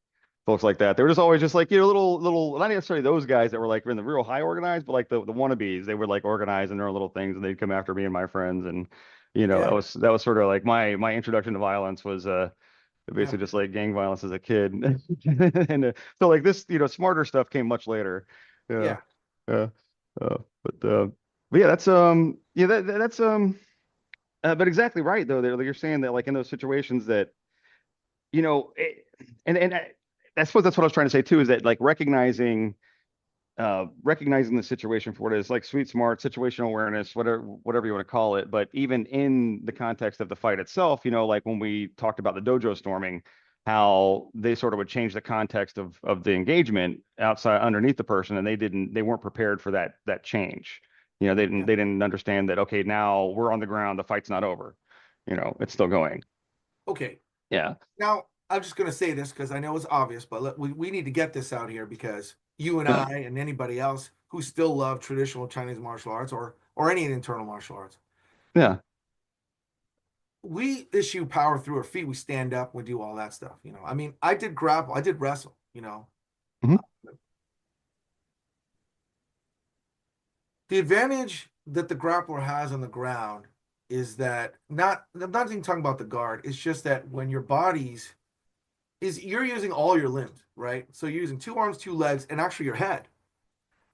S5: folks like that. They were just always just like, little, not necessarily those guys that were like in the real high organized, but like the wannabes. They were like organized in their own little things, and they'd come after me and my friends. And that
S6: yeah,
S5: was sort of like my introduction to violence was
S6: yeah,
S5: basically just like gang violence as a kid. And so like this, smarter stuff came much later. Yeah.
S6: yeah.
S5: Uh, but yeah, that's that's but exactly right though. Like you're saying that like in those situations that and I suppose that's what I was trying to say too, is that like recognizing the situation for what it is, like sweet smart situational awareness, whatever you want to call it. But even in the context of the fight itself, like when we talked about the dojo storming, how they sort of would change the context of the engagement outside underneath the person, and they weren't prepared for that change.
S6: Yeah.
S5: They didn't understand that, okay, now we're on the ground, the fight's not over, it's still going.
S6: Okay.
S5: Yeah.
S6: Now I'm just gonna say this because I know it's obvious, but we need to get this out here because you and
S5: Yeah.
S6: I and anybody else who still love traditional Chinese martial arts or any internal martial arts,
S5: Yeah.
S6: we issue power through our feet. We stand up. We do all that stuff. I mean, I did grapple. I did wrestle.
S5: Mhm.
S6: The advantage that the grappler has on the ground is that I'm not even talking about the guard. It's just that when your body's you're using all your limbs, right? So you're using 2 arms, 2 legs, and actually your head.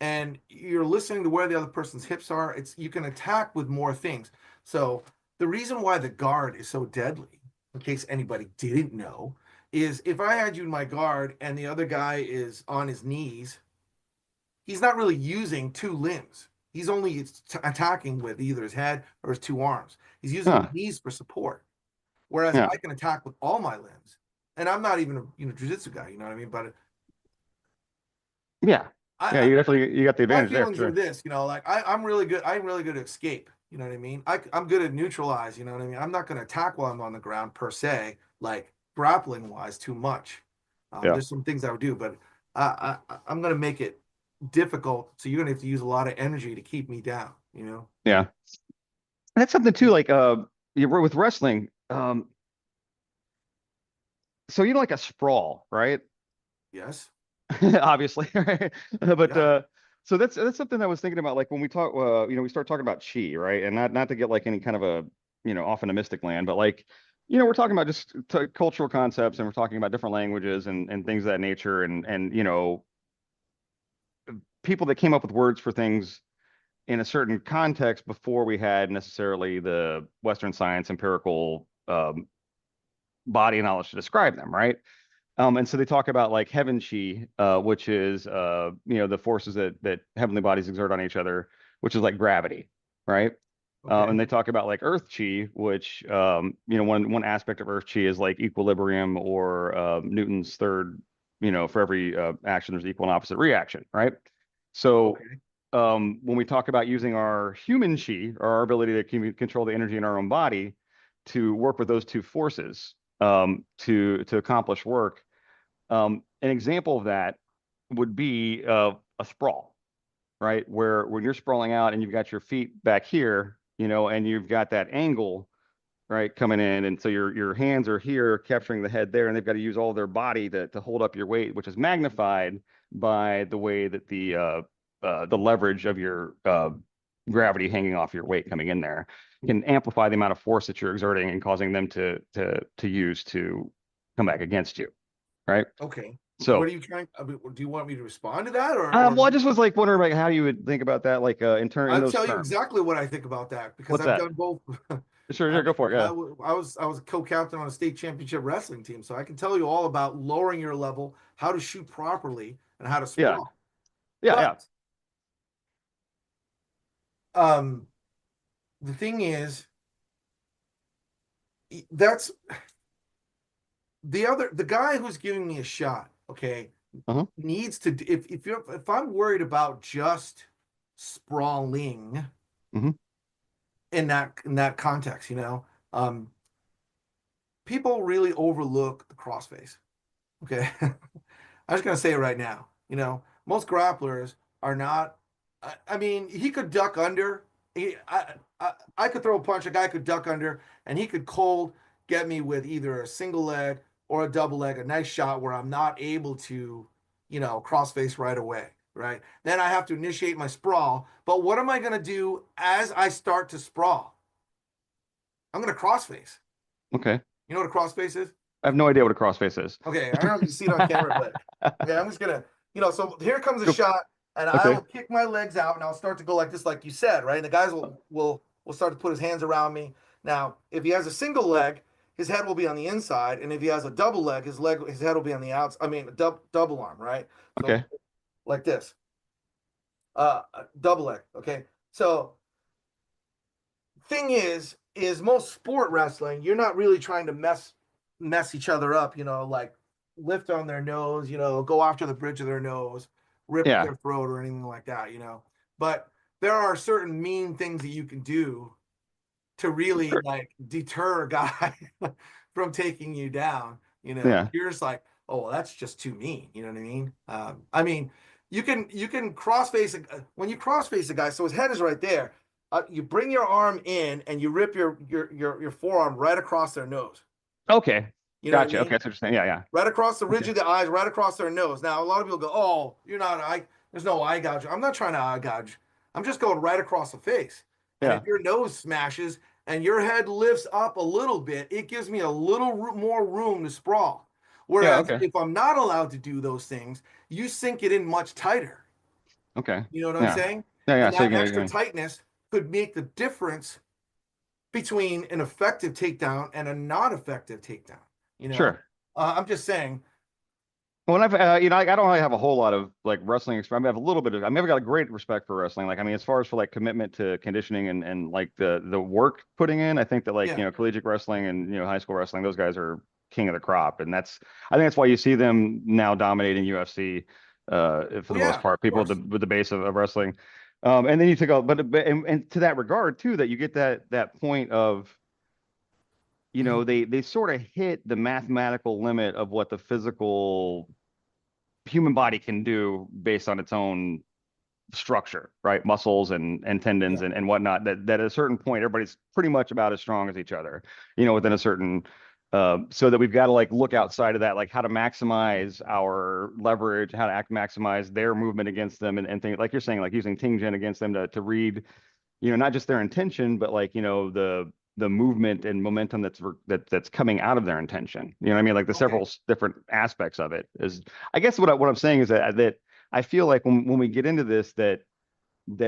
S6: And you're listening to where the other person's hips are. You can attack with more things. So the reason why the guard is so deadly, in case anybody didn't know, is if I had you in my guard and the other guy is on his knees, he's not really using 2 limbs. He's only attacking with either his head or his 2 arms. He's using his
S5: Huh.
S6: knees for support. Whereas
S5: Yeah.
S6: I can attack with all my limbs. And I'm not even a jiu-jitsu guy, you know what I mean? But
S5: Yeah. Yeah,
S6: I
S5: you definitely you got the
S6: my
S5: advantage there for
S6: feelings are
S5: sure.
S6: this, like I'm really good. I'm really good at escape. You know what I mean? I'm good at neutralize. You know what I mean? I'm not going to attack while I'm on the ground per se, like grappling wise, too much.
S5: Yeah.
S6: There's some things I would do, but I'm going to make it difficult. So you're going to have to use a lot of energy to keep me down. You know?
S5: Yeah. And that's something too, like you were with wrestling. So you know, like a sprawl, right?
S6: Yes.
S5: Obviously, right? But
S6: Yeah.
S5: so that's something I was thinking about, like when we talk, we start talking about chi, right? And not to get like any kind of a, off in a mystic land, but like, we're talking about just cultural concepts, and we're talking about different languages and things of that nature, and people that came up with words for things in a certain context before we had necessarily the Western science empirical body of knowledge to describe them, right? And so they talk about like heaven chi, which is the forces that heavenly bodies exert on each other, which is like gravity, right?
S6: Okay.
S5: And they talk about like earth chi, which one aspect of earth chi is like equilibrium, or Newton's third, for every action there's equal and opposite reaction, right? So
S6: Okay.
S5: when we talk about using our human chi, or our ability to control the energy in our own body to work with those two forces, to accomplish work. An example of that would be a sprawl, right? Where when you're sprawling out and you've got your feet back here, and you've got that angle, right, coming in, and so your hands are here capturing the head there, and they've got to use all their body to hold up your weight, which is magnified by the way that the leverage of your gravity hanging off your weight coming in there can amplify the amount of force that you're exerting and causing them to use to come back against you, right?
S6: Okay. What
S5: So,
S6: are you trying? I mean, do you want me to respond to that, or
S5: well, I just was like wondering like how you would think about that, like in
S6: I'll
S5: those
S6: tell you
S5: terms.
S6: exactly what I think about that because
S5: What's
S6: I've
S5: that?
S6: done both.
S5: Sure, sure, go for it. Yeah,
S6: I was a co-captain on a state championship wrestling team, so I can tell you all about lowering your level, how to shoot properly, and how to
S5: yeah,
S6: sprawl.
S5: yeah, yeah.
S6: But um, the thing is, that's the guy who's giving me a shot. Okay,
S5: Uh-huh.
S6: needs to if I'm worried about just sprawling
S5: Hmm.
S6: in that context, um, people really overlook the crossface. Okay. I'm just gonna say it right now. Most grapplers are not. I mean, he could duck under. I could throw a punch. A guy could duck under, and he could cold get me with either a single leg or a double leg, a nice shot where I'm not able to, crossface right away. Right. Then I have to initiate my sprawl. But what am I gonna do as I start to sprawl? I'm gonna crossface.
S5: Okay.
S6: You know what a crossface is?
S5: I have no idea what a crossface is.
S6: Okay, I don't know if you see it on camera, but okay, I'm just gonna, so here comes a
S5: Go-
S6: shot, and I
S5: Okay.
S6: will kick my legs out, and I'll start to go like this, like you said, right? And the guys will start to put his hands around me. Now, if he has a single leg, his head will be on the inside, and if he has a double leg, his head will be on the outside. I mean, double arm, right? So
S5: Okay.
S6: like this, double leg. Okay, so thing is most sport wrestling, you're not really trying to mess each other up, like lift on their nose, go after the bridge of their nose, rip
S5: Yeah.
S6: their throat or anything like that. But there are certain mean things that you can do to really
S5: Sure.
S6: like deter a guy from taking you down.
S5: Yeah.
S6: You're just like, oh, well, that's just too mean. You know what I mean? I mean, you can crossface when you crossface a guy, so his head is right there. You bring your arm in and you rip your forearm right across their nose.
S5: Okay.
S6: You know what I
S5: Gotcha.
S6: mean?
S5: Okay, that's interesting. Yeah, yeah.
S6: Right across the ridge
S5: Okay.
S6: of the eyes, right across their nose. Now, a lot of people go, "Oh, you're not eye. There's no eye gouge." I'm not trying to eye gouge. I'm just going right across the face. And if
S5: Yeah.
S6: your nose smashes and your head lifts up a little bit, it gives me a little more room to sprawl. Whereas
S5: okay.
S6: if I'm not allowed to do those things, you sink it in much tighter.
S5: Okay.
S6: You know what I'm
S5: Yeah.
S6: saying?
S5: Yeah.
S6: And
S5: So
S6: that extra tightness could make the difference between an effective takedown and a non-effective takedown. You know,
S5: sure.
S6: I'm just saying.
S5: Well, I've I don't really have a whole lot of like wrestling experience. I have a little bit of. I've got a great respect for wrestling. Like, I mean, as far as for like commitment to conditioning and like the work putting in, I think that like
S6: Yeah.
S5: collegiate wrestling and high school wrestling, those guys are king of the crop, and I think that's why you see them now dominating UFC for the most part. People with the base of wrestling, and then you take a and to that regard too, that you get that point of they sort of hit the mathematical limit of what the physical human body can do based on its own structure, right? Muscles and tendons and whatnot. That at a certain point, everybody's pretty much about as strong as each other, within a certain. So that we've got to like look outside of that, like how to maximize our leverage, how to maximize their movement against them, and things like you're saying, like using Ting-Gen against them to read, not just their intention, but like the movement and momentum that's coming out of their intention. You know what I mean? Like the several different aspects of it is, I guess what I'm saying is that I feel like when we get into this, that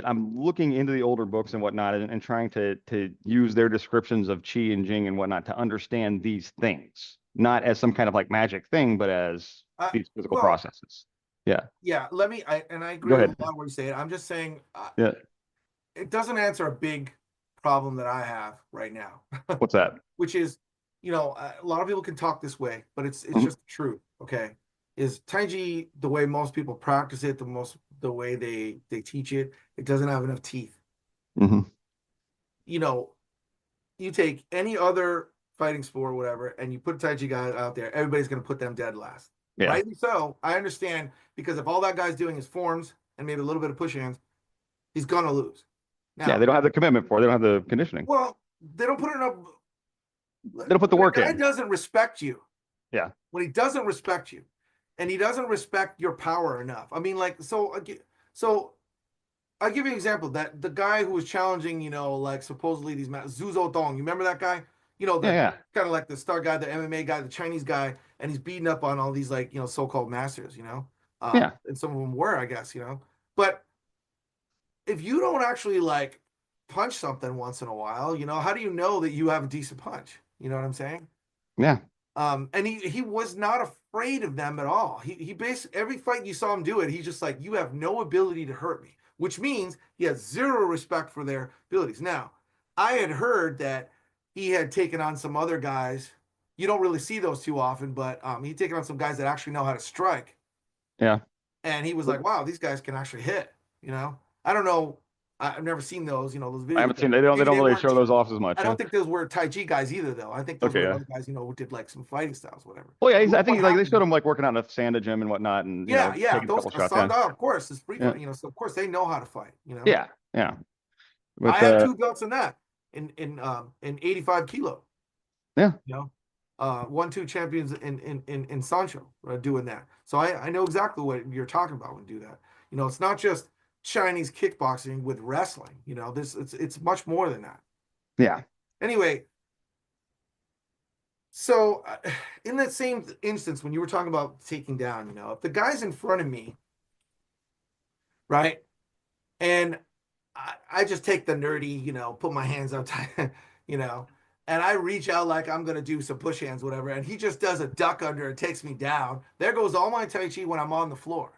S5: I'm looking into the older books and whatnot and trying to use their descriptions of Qi and Jing and whatnot to understand these things, not as some kind of like magic thing, but as these physical processes. Yeah.
S6: Yeah. I agree
S5: Go
S6: with
S5: ahead.
S6: a lot of what you say. I'm just saying,
S5: Yeah.
S6: it doesn't answer a big problem that I have right now.
S5: What's that?
S6: Which is, a lot of people can talk this way, but it's just the truth. Okay. Is Tai Chi the way most people practice it, the way they teach it, it doesn't have enough teeth.
S5: Mm-hmm.
S6: You take any other fighting sport or whatever, and you put a Tai Chi guy out there, everybody's going to put them dead last.
S5: Yeah.
S6: Rightly so. I understand, because if all that guy's doing is forms and maybe a little bit of push hands, he's going to lose.
S5: Now, they don't have the commitment for it. They don't have the conditioning.
S6: Well, they don't put enough.
S5: They don't put the work in.
S6: When a guy doesn't respect you.
S5: Yeah.
S6: When he doesn't respect you, and he doesn't respect your power enough. I mean, like, so I'll give you an example. That the guy who was challenging, like supposedly these Zhu Dong, you remember that guy? Kind of like the star guy, the MMA guy, the Chinese guy, and he's beating up on all these like, so-called masters, and some of them were, I guess, but if you don't actually like punch something once in a while, how do you know that you have a decent punch? You know what I'm saying?
S5: Yeah.
S6: And he was not afraid of them at all. He basically, every fight you saw him do it, he's just like, you have no ability to hurt me, which means he has zero respect for their abilities. Now, I had heard that he had taken on some other guys. You don't really see those too often, but he'd taken on some guys that actually know how to strike.
S5: Yeah.
S6: And he was like, wow, these guys can actually hit, I don't know. I've never seen those, those videos.
S5: I haven't seen. They don't really show those off as much.
S6: I don't think those were Tai Chi guys either, though. I think those were other guys, who did like some fighting styles, whatever.
S5: Well, yeah, I think like they showed him like working out in a Sanda gym and whatnot, and taking a couple shots.
S6: Of course, it's free. So of course they know how to fight.
S5: Yeah, yeah.
S6: But, I have 2 belts in that in 85 kilo.
S5: Yeah.
S6: 1-2 champions in Sancho doing that. So I know exactly what you're talking about when you do that. It's not just Chinese kickboxing with wrestling. It's much more than that.
S5: Yeah.
S6: Anyway, so in that same instance, when you were talking about taking down, if the guy's in front of me, right, and I just take the nerdy, put my hands up, and I reach out like I'm going to do some push hands, whatever, and he just does a duck under and takes me down. There goes all my Tai Chi when I'm on the floor,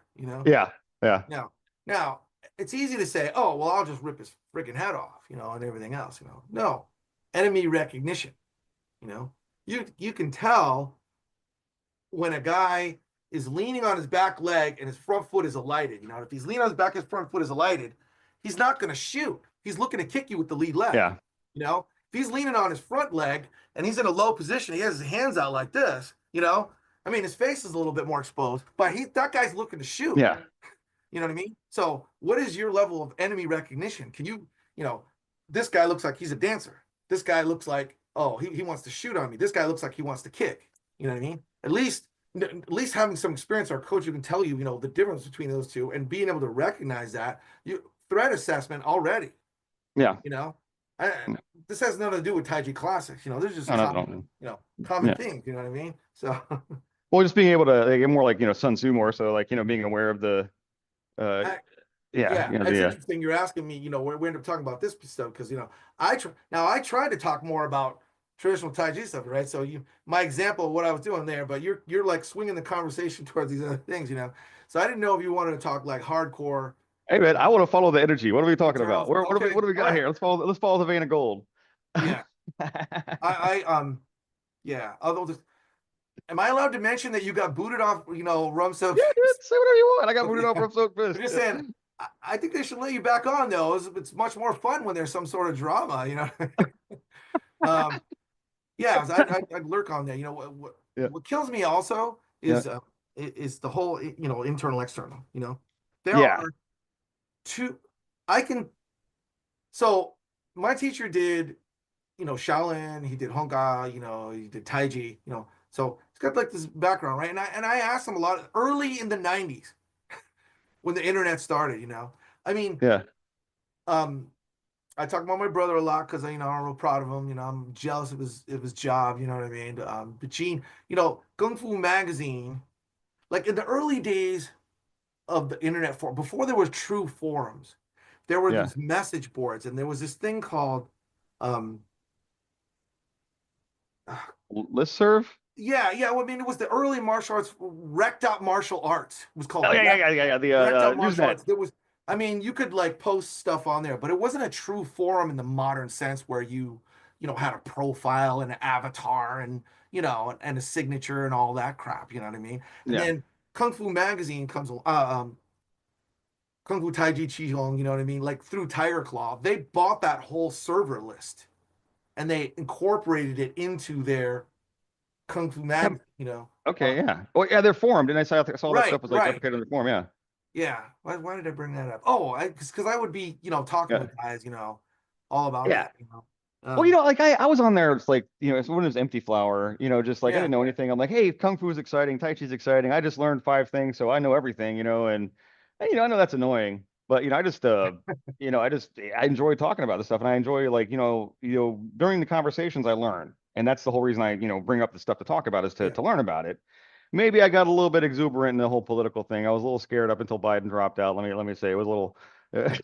S5: Yeah, yeah.
S6: Now, it's easy to say, oh, well, I'll just rip his freaking head off, and everything else, No, enemy recognition, You can tell when a guy is leaning on his back leg and his front foot is alighted. If he's leaning on his back, his front foot is alighted, he's not going to shoot. He's looking to kick you with the lead leg.
S5: Yeah.
S6: If he's leaning on his front leg and he's in a low position, he has his hands out like this, I mean, his face is a little bit more exposed, but that guy's looking to shoot.
S5: Yeah.
S6: You know what I mean? So what is your level of enemy recognition? Can you, this guy looks like he's a dancer. This guy looks like, oh, he wants to shoot on me. This guy looks like he wants to kick. You know what I mean? At least having some experience, our coach, who can tell you, the difference between those two and being able to recognize that threat assessment already.
S5: Yeah. No,
S6: this has nothing to do with Tai Chi classics. You know, there's just
S5: no,
S6: common,
S5: no.
S6: common
S5: Yeah.
S6: things. You know what I mean? So
S5: Well, just being able to like, more like, Sun Tzu more so like, being aware of the, uh,
S6: I,
S5: yeah,
S6: yeah, it's
S5: the,
S6: interesting. You're asking me. You know, we end up talking about this stuff because I tried to talk more about traditional Tai Chi stuff, right? So my example of what I was doing there, but you're like swinging the conversation towards these other things, you know. So I didn't know if you wanted to talk like hardcore
S5: hey man, I want to follow the energy. What are we talking about?
S6: internals.
S5: What
S6: Okay,
S5: do we
S6: all
S5: got
S6: right,
S5: here? Let's follow the vein of gold.
S6: yeah. Yeah. Although, am I allowed to mention that you got booted off? You know, rum
S5: Yeah,
S6: soaked.
S5: dude, say whatever you want. I got booted
S6: Okay.
S5: off from Soak
S6: I'm
S5: Fist.
S6: just saying. I think they should let you back on though. It's much more fun when there's some sort of drama, you know. um, yeah, I'd lurk on there. You know
S5: Yeah,
S6: what kills me also
S5: yeah,
S6: is the whole internal external. You know, there
S5: yeah,
S6: are two. I can. So my teacher did Shaolin. He did Honga. You know, he did Taiji. You know, so he's got like this background, right? And I asked him a lot early in the '90s when the internet started. You know, I mean,
S5: yeah.
S6: um, I talk about my brother a lot because I'm real proud of him. You know, I'm jealous of his job. You know what I mean? But Gene, Kung Fu Magazine, like in the early days of the internet, before there was true forums, there were
S5: Yeah.
S6: these message boards, and there was this thing called, um,
S5: Listserv?
S6: yeah. Well, I mean, it was the early martial arts, wrecked out martial arts. It was
S5: Oh
S6: called
S5: yeah, yeah. The
S6: wrecked out martial
S5: Usenet.
S6: arts. There was, I mean, you could like post stuff on there, but it wasn't a true forum in the modern sense where you had a profile and an avatar and and a signature and all that crap. You know what I mean? And
S5: Yeah.
S6: then Kung Fu Magazine comes, Kung Fu Taiji Qigong. You know what I mean? Like through Tiger Claw, they bought that whole server list and they incorporated it into their Kung Fu
S5: Yeah.
S6: Magazine. You know?
S5: Okay, yeah. Well, yeah, they're formed, and I saw that
S6: Right,
S5: stuff was like
S6: right.
S5: replicated in the form. Yeah.
S6: Yeah. Why did I bring that up? Oh, because I would be, talking
S5: Yeah.
S6: with guys, all about
S5: Yeah.
S6: that.
S5: Well, like I was on there. It's like it's when it was Empty Flower. Just like I
S6: Yeah.
S5: didn't know anything. I'm like, hey, Kung Fu is exciting, Tai Chi is exciting. I just learned 5 things, so I know everything. And I know that's annoying, but I enjoy talking about this stuff, and I enjoy like during the conversations I learn, and that's the whole reason I bring up the stuff to talk about is to
S6: Yeah.
S5: to learn about it. Maybe I got a little bit exuberant in the whole political thing. I was a little scared up until Biden dropped out. Let me say it was a little. I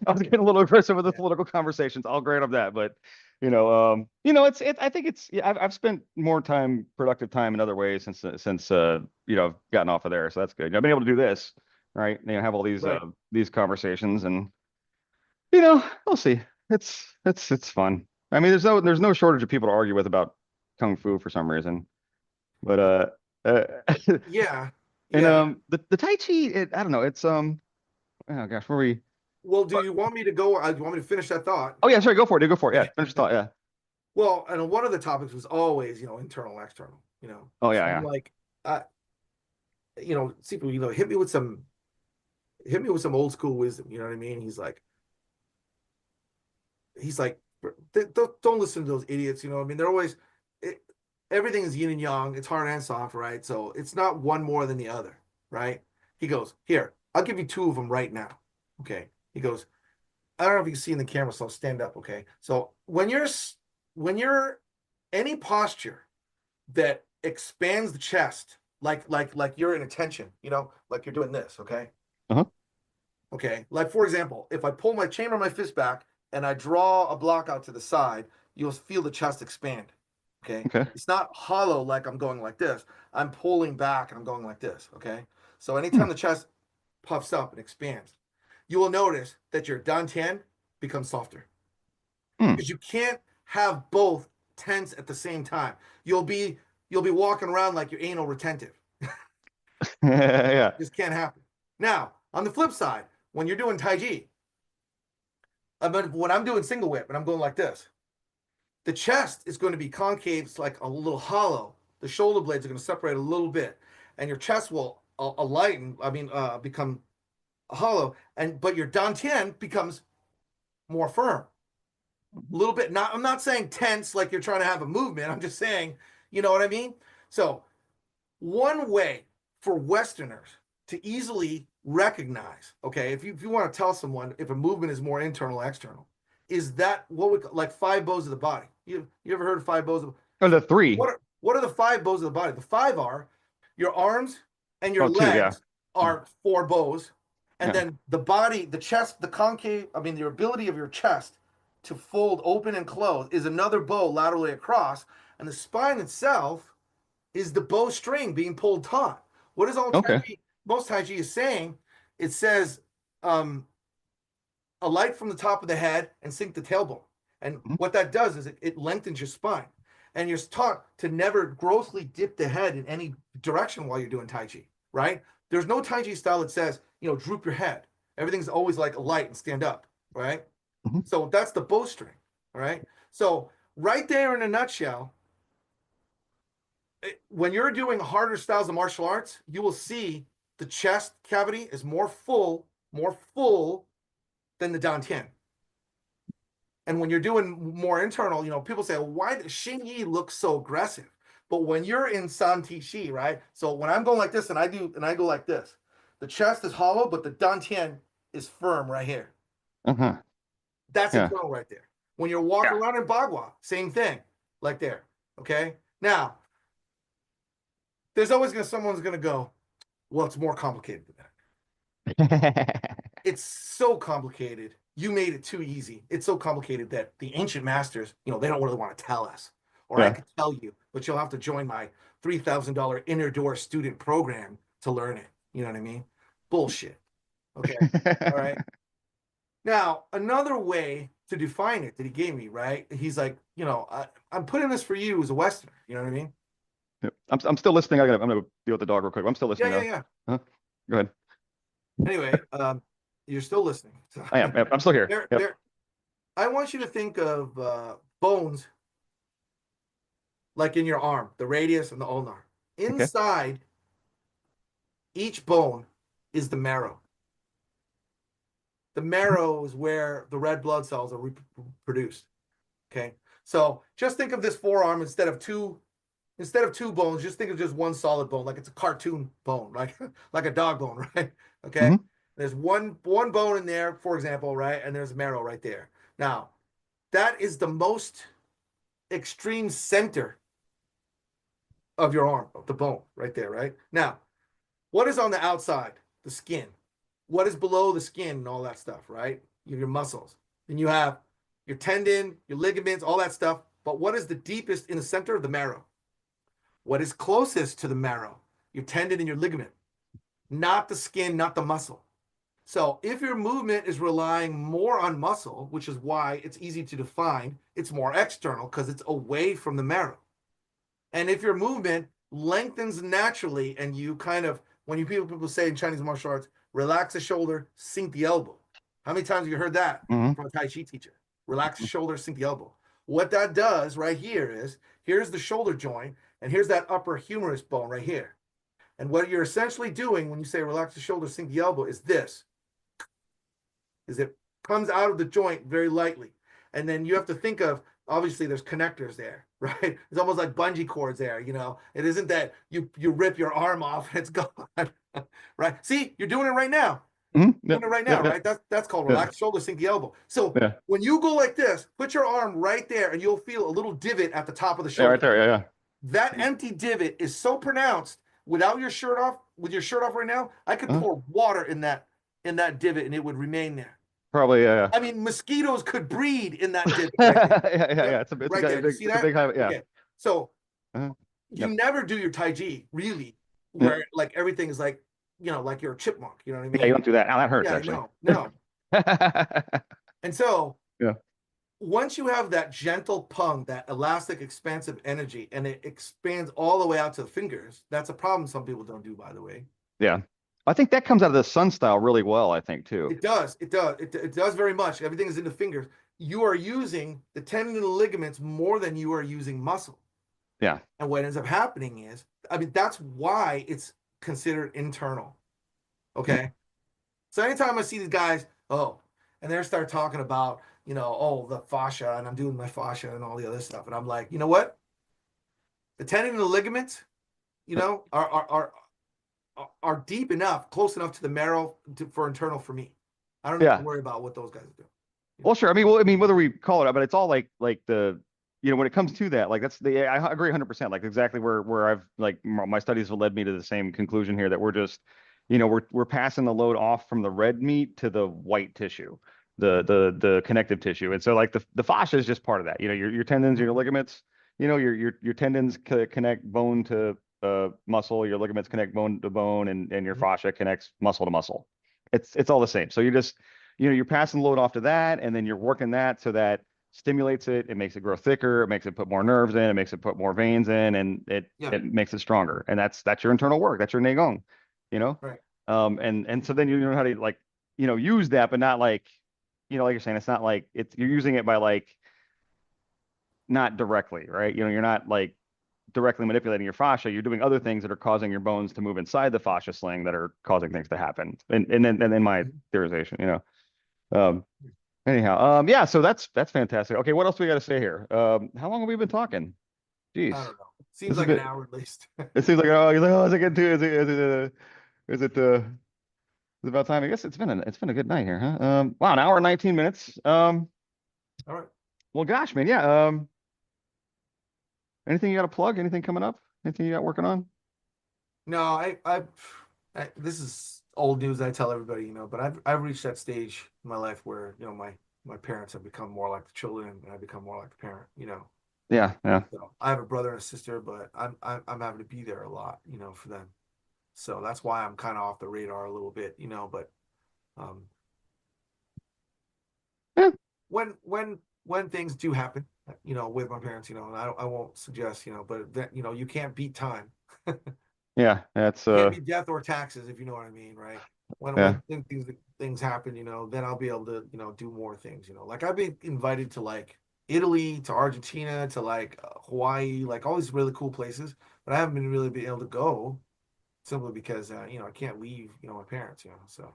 S5: was getting a little aggressive with the
S6: Yeah.
S5: political conversations. I'll grant him that, but I think yeah, I've spent more productive time in other ways since I've gotten off of there, so that's good. I've been able to do this, right? Have all
S6: Right.
S5: these conversations, and we'll see. It's fun. I mean, there's no shortage of people to argue with about kung fu for some reason, but
S6: Yeah.
S5: and
S6: Yeah.
S5: the Tai Chi, I don't know, it's oh gosh, where we?
S6: Well, do you want me to go? Do you want me to finish that thought?
S5: Oh yeah, sorry, go for it, dude, go for it. Yeah, finish the thought. Yeah.
S6: Well, and one of the topics was always, internal, external,
S5: Oh
S6: So
S5: yeah,
S6: I'm
S5: yeah.
S6: like, see, hit me with some old school wisdom. You know what I mean? He's like, don't listen to those idiots. You know what I mean? They're always, it, everything is yin and yang. It's hard and soft, right? So it's not one more than the other, right? He goes, here, I'll give you two of them right now. Okay. He goes, I don't know if you can see in the camera, so I'll stand up. Okay. So when you're any posture that expands the chest, like you're in attention, like you're doing this. Okay.
S5: Uh-huh.
S6: Okay. Like for example, if I pull my chamber my fist back and I draw a block out to the side, you'll feel the chest expand. Okay.
S5: Okay.
S6: It's not hollow like I'm going like this. I'm pulling back and I'm going like this. Okay. So
S5: Hmm.
S6: anytime the chest puffs up and expands, you will notice that your dantian becomes softer
S5: Hmm.
S6: because you can't have both tense at the same time. You'll be walking around like you're anal retentive.
S5: Yeah.
S6: This can't happen. Now, on the flip side, when you're doing Tai Chi, when I'm doing single whip and I'm going like this, the chest is going to be concave, it's like a little hollow. The shoulder blades are going to separate a little bit, and your chest will lighten. Become hollow, but your dantian becomes more firm. A little bit. Not. I'm not saying tense like you're trying to have a movement. I'm just saying, you know what I mean. So one way for Westerners to easily recognize, okay, if you want to tell someone if a movement is more internal or external, is that what we like 5 bows of the body. You ever heard of 5 bows of
S5: Oh, the 3.
S6: what are the 5 bows of the body? The 5 are your arms and your
S5: Oh, 2, yeah.
S6: legs are 4 bows. And
S5: Yeah.
S6: then the body, the chest, the concave, the ability of your chest to fold open and close is another bow laterally across. And the spine itself is the bowstring being pulled taut. What is all
S5: Okay.
S6: Tai Chi, most Tai Chi is saying? It says, alight from the top of the head and sink the tailbone. And what that does is it lengthens your spine. And you're taught to never grossly dip the head in any direction while you're doing Tai Chi, right? There's no Tai Chi style that says, droop your head. Everything's always like a light and stand up, right? So that's the bowstring, all right? So right there in a nutshell, when you're doing harder styles of martial arts, you will see the chest cavity is more full than the dantian. And when you're doing more internal, people say, why does Xing Yi look so aggressive? But when you're in San Ti Chi, right? So when I'm going like this and I go like this, the chest is hollow, but the dantian is firm right here. That's internal right there. When you're walking around in Bagua, same thing, like there. Okay. Now, there's always someone's gonna go, well, it's more complicated than that. It's so complicated. You made it too easy. It's so complicated that the ancient masters, they don't really want to tell us. Or I could tell you, but you'll have to join my $3,000 inner door student program to learn it. You know what I mean? Bullshit. Okay. All right. Now, another way to define it that he gave me, right? He's like, I'm putting this for you as a Westerner. You know what I mean?
S5: Yep. I'm still listening. I'm gonna deal with the dog real quick. I'm still listening.
S6: Yeah.
S5: Go ahead.
S6: Anyway, you're still listening. So,
S5: I am. I'm still here.
S6: I want you to think of bones like in your arm, the radius and the ulnar. Inside each bone is the marrow. The marrow is where the red blood cells are produced. Okay, so just think of this forearm instead of two bones. Just think of just one solid bone, like it's a cartoon bone, like a dog bone, right? Okay, there's one bone in there, for example, right, and there's marrow right there. Now, that is the most extreme center of your arm, of the bone, right there, right? Now, what is on the outside? The skin. What is below the skin and all that stuff, right? Your muscles. Then you have your tendon, your ligaments, all that stuff. But what is the deepest in the center of the marrow? What is closest to the marrow? Your tendon and your ligament. Not the skin, not the muscle. So if your movement is relying more on muscle, which is why it's easy to define, it's more external because it's away from the marrow. And if your movement lengthens naturally and you kind of, when people say in Chinese martial arts, relax the shoulder, sink the elbow. How many times have you heard that from a Tai Chi teacher? Relax the shoulder, sink the elbow. What that does right here is, here's the shoulder joint, and here's that upper humerus bone right here. And what you're essentially doing when you say relax the shoulder, sink the elbow is this. Is it comes out of the joint very lightly. And then you have to think of, obviously there's connectors there, right? It's almost like bungee cords there, It isn't that you rip your arm off and it's gone, right? See, you're doing it right now. Doing it right now, right? That's called relax the shoulder, sink the elbow. So when you go like this, put your arm right there and you'll feel a little divot at the top of the shoulder.
S5: Yeah, right there, yeah.
S6: That empty divot is so pronounced without your shirt off, with your shirt off right now, I could pour water in that divot and it would remain there.
S5: Probably, yeah.
S6: I mean, mosquitoes could breed in that divot. Right
S5: yeah. It's a big, yeah.
S6: Okay. So you never do your Tai Chi really, where like everything is like, like you're a chipmunk. You know what I mean?
S5: Yeah, you don't do that. Now that hurts. Actually.
S6: No. And so, once you have that gentle pung, that elastic, expansive energy, and it expands all the way out to the fingers, that's a problem some people don't do, by the way.
S5: Yeah. I think that comes out of the sun style really well, I think, too.
S6: It does. It does very much. Everything is in the fingers. You are using the tendon and the ligaments more than you are using muscle.
S5: Yeah.
S6: And what ends up happening is, that's why it's considered internal. Okay. So anytime I see these guys, and they start talking about, the fascia, and I'm doing my fascia and all the other stuff. And I'm like, you know what? The tendon and the ligaments, are deep enough, close enough to the marrow for internal for me. I don't need to worry about what those guys do.
S5: Well, sure. I mean, whether we call it, but it's all like the, when it comes to that, like I agree 100%. Like exactly where I've like my studies have led me to the same conclusion here that we're just, we're passing the load off from the red meat to the white tissue, the connective tissue, and so like the fascia is just part of that. Your tendons, your ligaments, your tendons connect bone to muscle, your ligaments connect bone to bone, and your fascia connects muscle to muscle. It's all the same. So you're passing the load off to that, and then you're working that so that stimulates it. It makes it grow thicker. It makes it put more nerves in. It makes it put more veins in, and
S6: Yeah.
S5: it makes it stronger. And that's your internal work. That's your Neigong, you know.
S6: Right.
S5: And so then you know how to like, use that, but not like, like you're saying, it's not like you're using it by like not directly, right? You're not like directly manipulating your fascia. You're doing other things that are causing your bones to move inside the fascia sling that are causing things to happen. And then my theorization. Um, Anyhow, yeah, so that's fantastic. Okay, what else do we got to say here? How long have we been talking? Jeez,
S6: I don't know.
S5: this
S6: Seems
S5: has
S6: like an
S5: been.
S6: hour at least.
S5: It seems like oh, you're like, oh, is it getting to? Is it is it about time? I guess it's been a good night here, huh? Wow, an hour and 19 minutes.
S6: All right.
S5: Well, gosh, man, yeah. Anything you got to plug? Anything coming up? Anything you got working on?
S6: No, this is old news. I tell everybody, but I've reached that stage in my life where my parents have become more like the children, and I become more like the parent.
S5: Yeah, yeah.
S6: So I have a brother and a sister, but I'm having to be there a lot, for them. So that's why I'm kind of off the radar a little bit, But
S5: Yeah.
S6: when things do happen, with my parents, and I won't suggest, but that you can't beat time.
S5: Yeah, that's
S6: Can't be death or taxes, if you know what I mean, right?
S5: yeah.
S6: When things happen, then I'll be able to, do more things, Like I've been invited to like Italy, to Argentina, to like Hawaii, like all these really cool places, but I haven't been really been able to go simply because I can't leave, my parents, So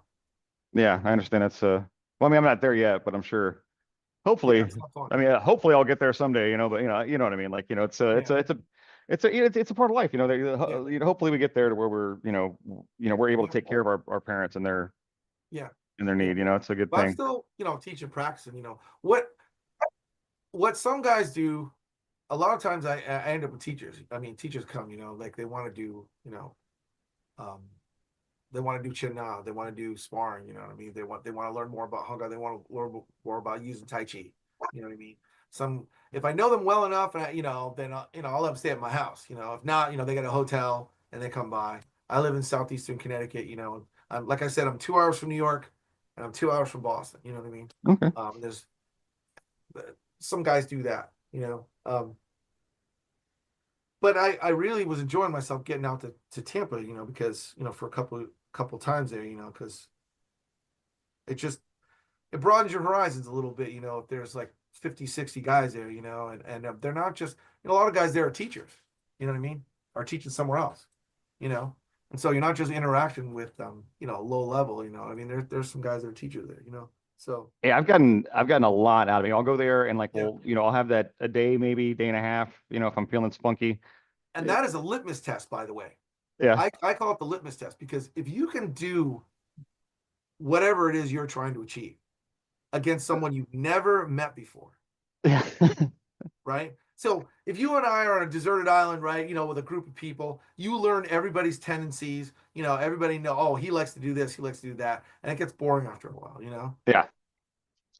S5: Yeah, I understand. That's well, I mean, I'm not there yet, but I'm sure.
S6: yeah,
S5: Hopefully,
S6: it's not fun.
S5: I mean, hopefully I'll get there someday, but you know what I mean. Like,
S6: Yeah.
S5: it's a part of life, that,
S6: Yeah.
S5: hopefully we get there to where we're, we're able to take care of
S6: Yeah.
S5: our parents and their
S6: Yeah.
S5: need. It's a good
S6: But I'm
S5: thing.
S6: still, teaching, practicing, what some guys do. A lot of times I end up with teachers. I mean, teachers come, like they want to do, um, they want to do chin na, they want to do sparring, you know what I mean? They want to learn more about Hung, they want to learn more about using Tai Chi, you know what I mean? If I know them well enough, and then I'll let them stay at my house. If not, they get a hotel and they come by. I live in southeastern Connecticut. Like I said, I'm 2 hours from New York, and I'm 2 hours from Boston. You know what I mean?
S5: Okay.
S6: There's some guys do that. But I really was enjoying myself getting out to Tampa. Because for a couple times there. Because it broadens your horizons a little bit. If there's like 50, 60 guys there, and they're not just, a lot of guys there are teachers, you know what I mean? Are teaching somewhere else, and so you're not just interacting with low level, I mean, there's some guys that are teachers there, so.
S5: Yeah, I've gotten a lot out of it. I'll go there and like,
S6: Yeah.
S5: well, I'll have that a day, maybe day and a half, if I'm feeling spunky.
S6: And that is a litmus test, by the way.
S5: Yeah.
S6: I call it the litmus test, because if you can do whatever it is you're trying to achieve against someone you've never met before,
S5: Yeah.
S6: right? So if you and I are on a deserted island, right, with a group of people, you learn everybody's tendencies, everybody know, oh, he likes to do this, he likes to do that, and it gets boring after a while,
S5: Yeah.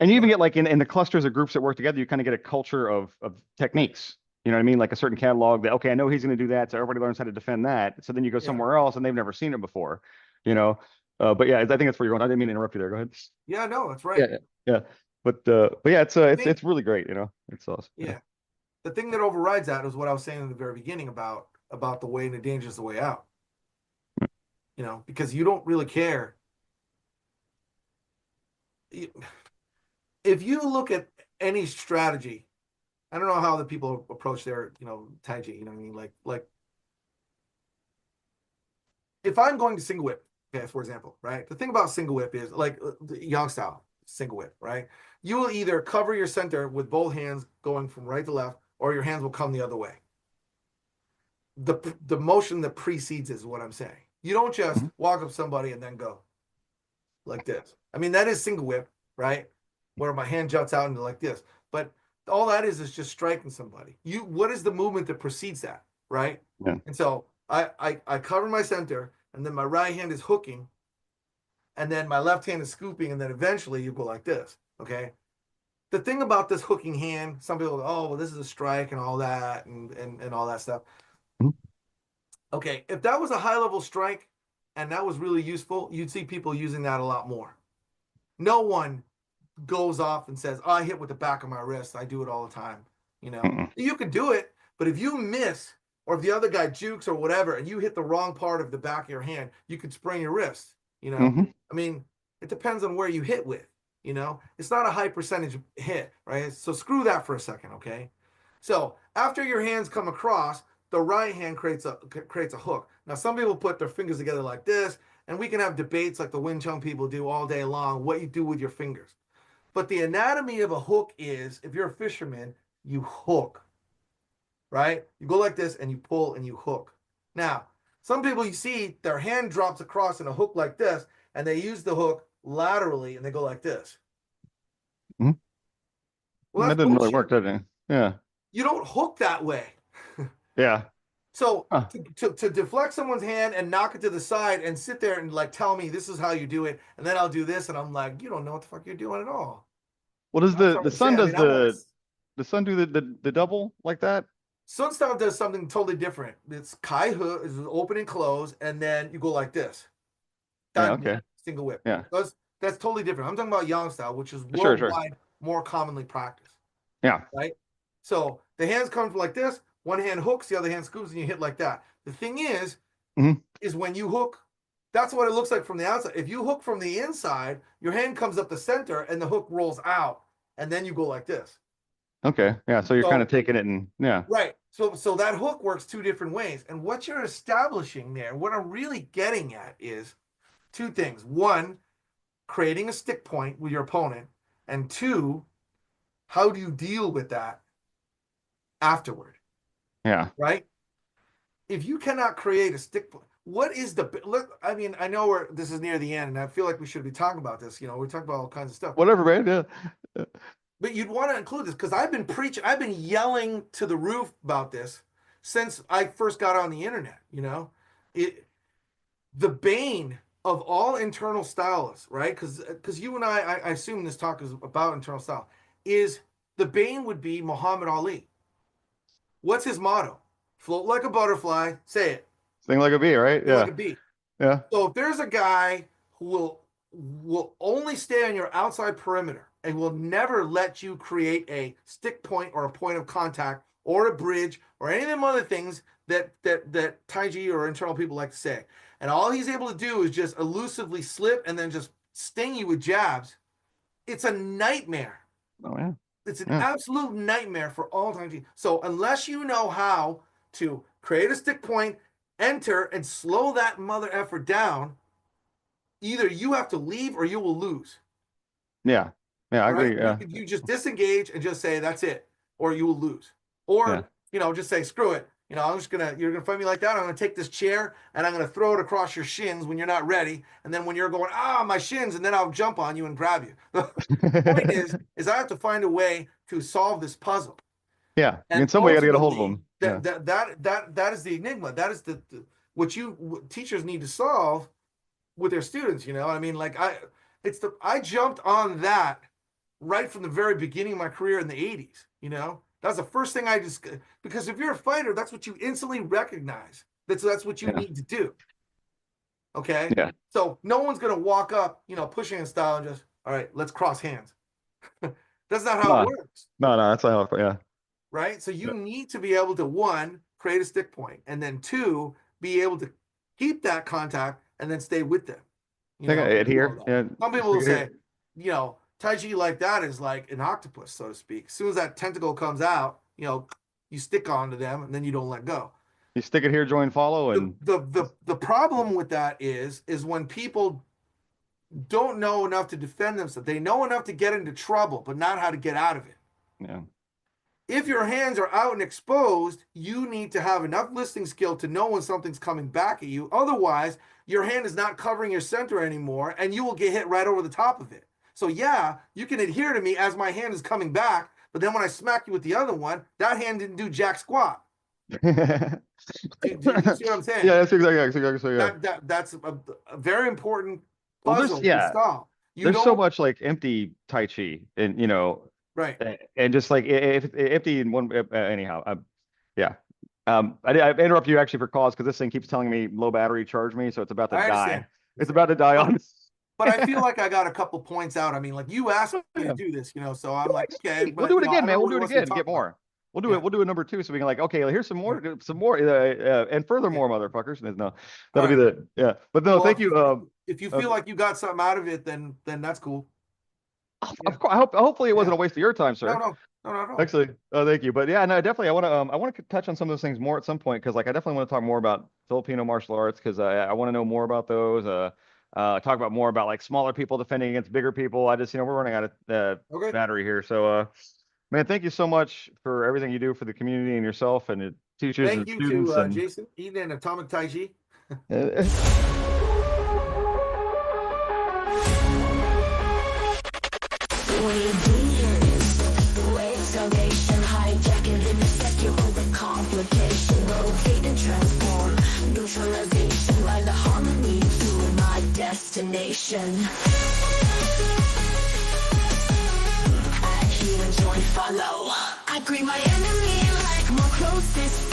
S5: And you even get like in the clusters of groups that work together, you kind of get a culture of techniques. You know what I mean? Like a certain catalog that, okay, I know he's going to do that. So everybody learns how to defend that. So then you go
S6: Yeah.
S5: somewhere else and they've never seen it before, But yeah, I think that's where you're going. I didn't mean to interrupt you there. Go ahead.
S6: Yeah, no, that's right.
S5: Yeah. But yeah, it's really great. It's awesome.
S6: Yeah. The thing that overrides that is what I was saying in the very beginning about the way in the danger is the way out. Because you don't really care. If you look at any strategy, I don't know how the people approach their, Tai Chi, you know what I mean? Like if I'm going to single whip, okay, for example, right? The thing about single whip is like the Yang style single whip, right? You will either cover your center with both hands going from right to left, or your hands will come the other way. The motion that precedes is what I'm saying. You don't just walk up somebody and then go like this. I mean, that is single whip, right? where my hand juts out into like this. But all that is just striking somebody. What is the movement that precedes that, right?
S5: Yeah.
S6: And so I cover my center, and then my right hand is hooking, and then my left hand is scooping, and then eventually you go like this, okay? The thing about this hooking hand, some people go, oh, well, this is a strike and all that and all that stuff.
S5: Mhm.
S6: Okay, if that was a high-level strike and that was really useful, you'd see people using that a lot more. No one goes off and says, oh, I hit with the back of my wrist. I do it all the time. You know, you could do it, but if you miss, or if the other guy jukes or whatever, and you hit the wrong part of the back of your hand, you could sprain your wrist. You know, I mean, it depends on where you hit with. You know, it's not a high percentage hit, right? So screw that for a second, okay? So after your hands come across, the right hand creates a hook. Now, some people put their fingers together like this, and we can have debates like the Wing Chun people do all day long, what you do with your fingers. But the anatomy of a hook is, if you're a fisherman, you hook, right? You go like this and you pull and you hook. Now, some people you see their hand drops across in a hook like this, and they use the hook laterally and they go like this.
S5: Mhm.
S6: Well,
S5: That
S6: that's
S5: didn't really
S6: bullshit.
S5: work, did it? Yeah.
S6: You don't hook that way.
S5: Yeah.
S6: So
S5: Huh.
S6: to deflect someone's hand and knock it to the side and sit there and like tell me this is how you do it, and then I'll do this, and I'm like, you don't know what the fuck you're doing at all.
S5: Well, does
S6: I'm
S5: the
S6: sorry to
S5: sun
S6: say. I
S5: does
S6: mean, I'm not.
S5: the sun do the double like that?
S6: Sun style does something totally different. It's Kai Hu is open and close, and then you go like this.
S5: Yeah.
S6: Done.
S5: Okay.
S6: Single whip.
S5: Yeah.
S6: That's totally different. I'm talking about Yang style, which is
S5: Sure. Sure.
S6: worldwide more commonly practiced.
S5: Yeah.
S6: Right? So the hands come from like this, one hand hooks, the other hand scoops, and you hit like that. The thing is when you hook, that's what it looks like from the outside. If you hook from the inside, your hand comes up the center and the hook rolls out, and then you go like this.
S5: Okay. Yeah. So you're kind of taking it and yeah.
S6: Right. So that hook works two different ways. And what you're establishing there, what I'm really getting at is two things. One, creating a stick point with your opponent, and two, how do you deal with that afterward?
S5: Yeah.
S6: Right? If you cannot create a stick point, what is look? I mean, I know this is near the end, and I feel like we should be talking about this. You know, we talk about all kinds of stuff.
S5: Whatever, man. Yeah.
S6: But you'd want to include this because I've been preaching, I've been yelling to the roof about this since I first got on the internet. You know, the bane of all internal stylists, right? Because you and I assume this talk is about internal style, is the bane would be Muhammad Ali. What's his motto? Float like a butterfly. Say it.
S5: Sing like a bee, right?
S6: Sing like a bee.
S5: Yeah.
S6: So if there's a guy who will only stay on your outside perimeter and will never let you create a stick point or a point of contact or a bridge or any of them other things that Tai Chi or internal people like to say, and all he's able to do is just elusively slip and then just sting you with jabs, it's a nightmare.
S5: Oh yeah.
S6: It's an absolute nightmare for all Tai Chi. So unless you know how to create a stick point, enter, and slow that mother effort down, either you have to leave or you will lose.
S5: Yeah. Yeah, I agree. Yeah.
S6: You just disengage and just say that's it, or you will lose. Or just say screw it. You know, you're gonna fight me like that. I'm gonna take this chair and I'm gonna throw it across your shins when you're not ready, and then when you're going my shins, and then I'll jump on you and grab you. The point is I have to find a way to solve this puzzle.
S5: Yeah,
S6: and
S5: in some way, you got to get a hold of them.
S6: That is the enigma. That is what teachers need to solve with their students. You know, I mean, like I jumped on that right from the very beginning of my career in the 80s. You know, that's the first thing because if you're a fighter, that's what you instantly recognize. That's what you need to do. Okay.
S5: Yeah.
S6: So no one's gonna walk up, pushing in style and just, all right, let's cross hands. That's not how it works.
S5: No, that's not how. Yeah.
S6: Right. So you need to be able to, one, create a stick point, and then two, be able to keep that contact and then stay with them.
S5: Adhere. Yeah.
S6: Some people will say, Tai Chi like that is like an octopus, so to speak. As soon as that tentacle comes out, you stick onto them and then you don't let go.
S5: You Stick-Adhere-Join-Follow, and
S6: the problem with that is when people don't know enough to defend themselves. They know enough to get into trouble, but not how to get out of it.
S5: Yeah.
S6: If your hands are out and exposed, you need to have enough listening skill to know when something's coming back at you. Otherwise, your hand is not covering your center anymore, and you will get hit right over the top of it. So yeah, you can adhere to me as my hand is coming back, but then when I smack you with the other one, that hand didn't do jack squat. Do you see what I'm saying?
S5: Yeah, that's exactly so, yeah.
S6: That's a very important
S5: Well,
S6: puzzle to solve.
S5: There's so much like empty Tai Chi, and
S6: right.
S5: And just like if empty in one, anyhow, yeah. I interrupt you actually for cause because this thing keeps telling me low battery, charge me, so it's about to die. It's about to die on.
S6: But I feel like I got a couple points out. I mean, like you asked me to do this, so I'm like, okay,
S5: we'll do it again, man. We'll do it again. Get more. We'll do it. We'll do it number 2, so we can like, okay, here's some more, and furthermore, motherfuckers. No, that'll be the But no, thank you.
S6: If you feel like you got something out of it, then that's cool.
S5: Of course. Hopefully, it wasn't a waste of your time, sir.
S6: No, not at all.
S5: Actually, thank you. But yeah, no, definitely, I want to touch on some of those things more at some point because, like, I definitely want to talk more about Filipino martial arts because I want to know more about those. Talk about more about like smaller people defending against bigger people. I just, we're running out of battery here. So, man, thank you so much for everything you do for the community and yourself and the teachers and students.
S6: Thank you to Jason, Eden, and Atomic Tai Chi.
S7: Destination. Adhere-Join-Follow. I greet my enemy like my closest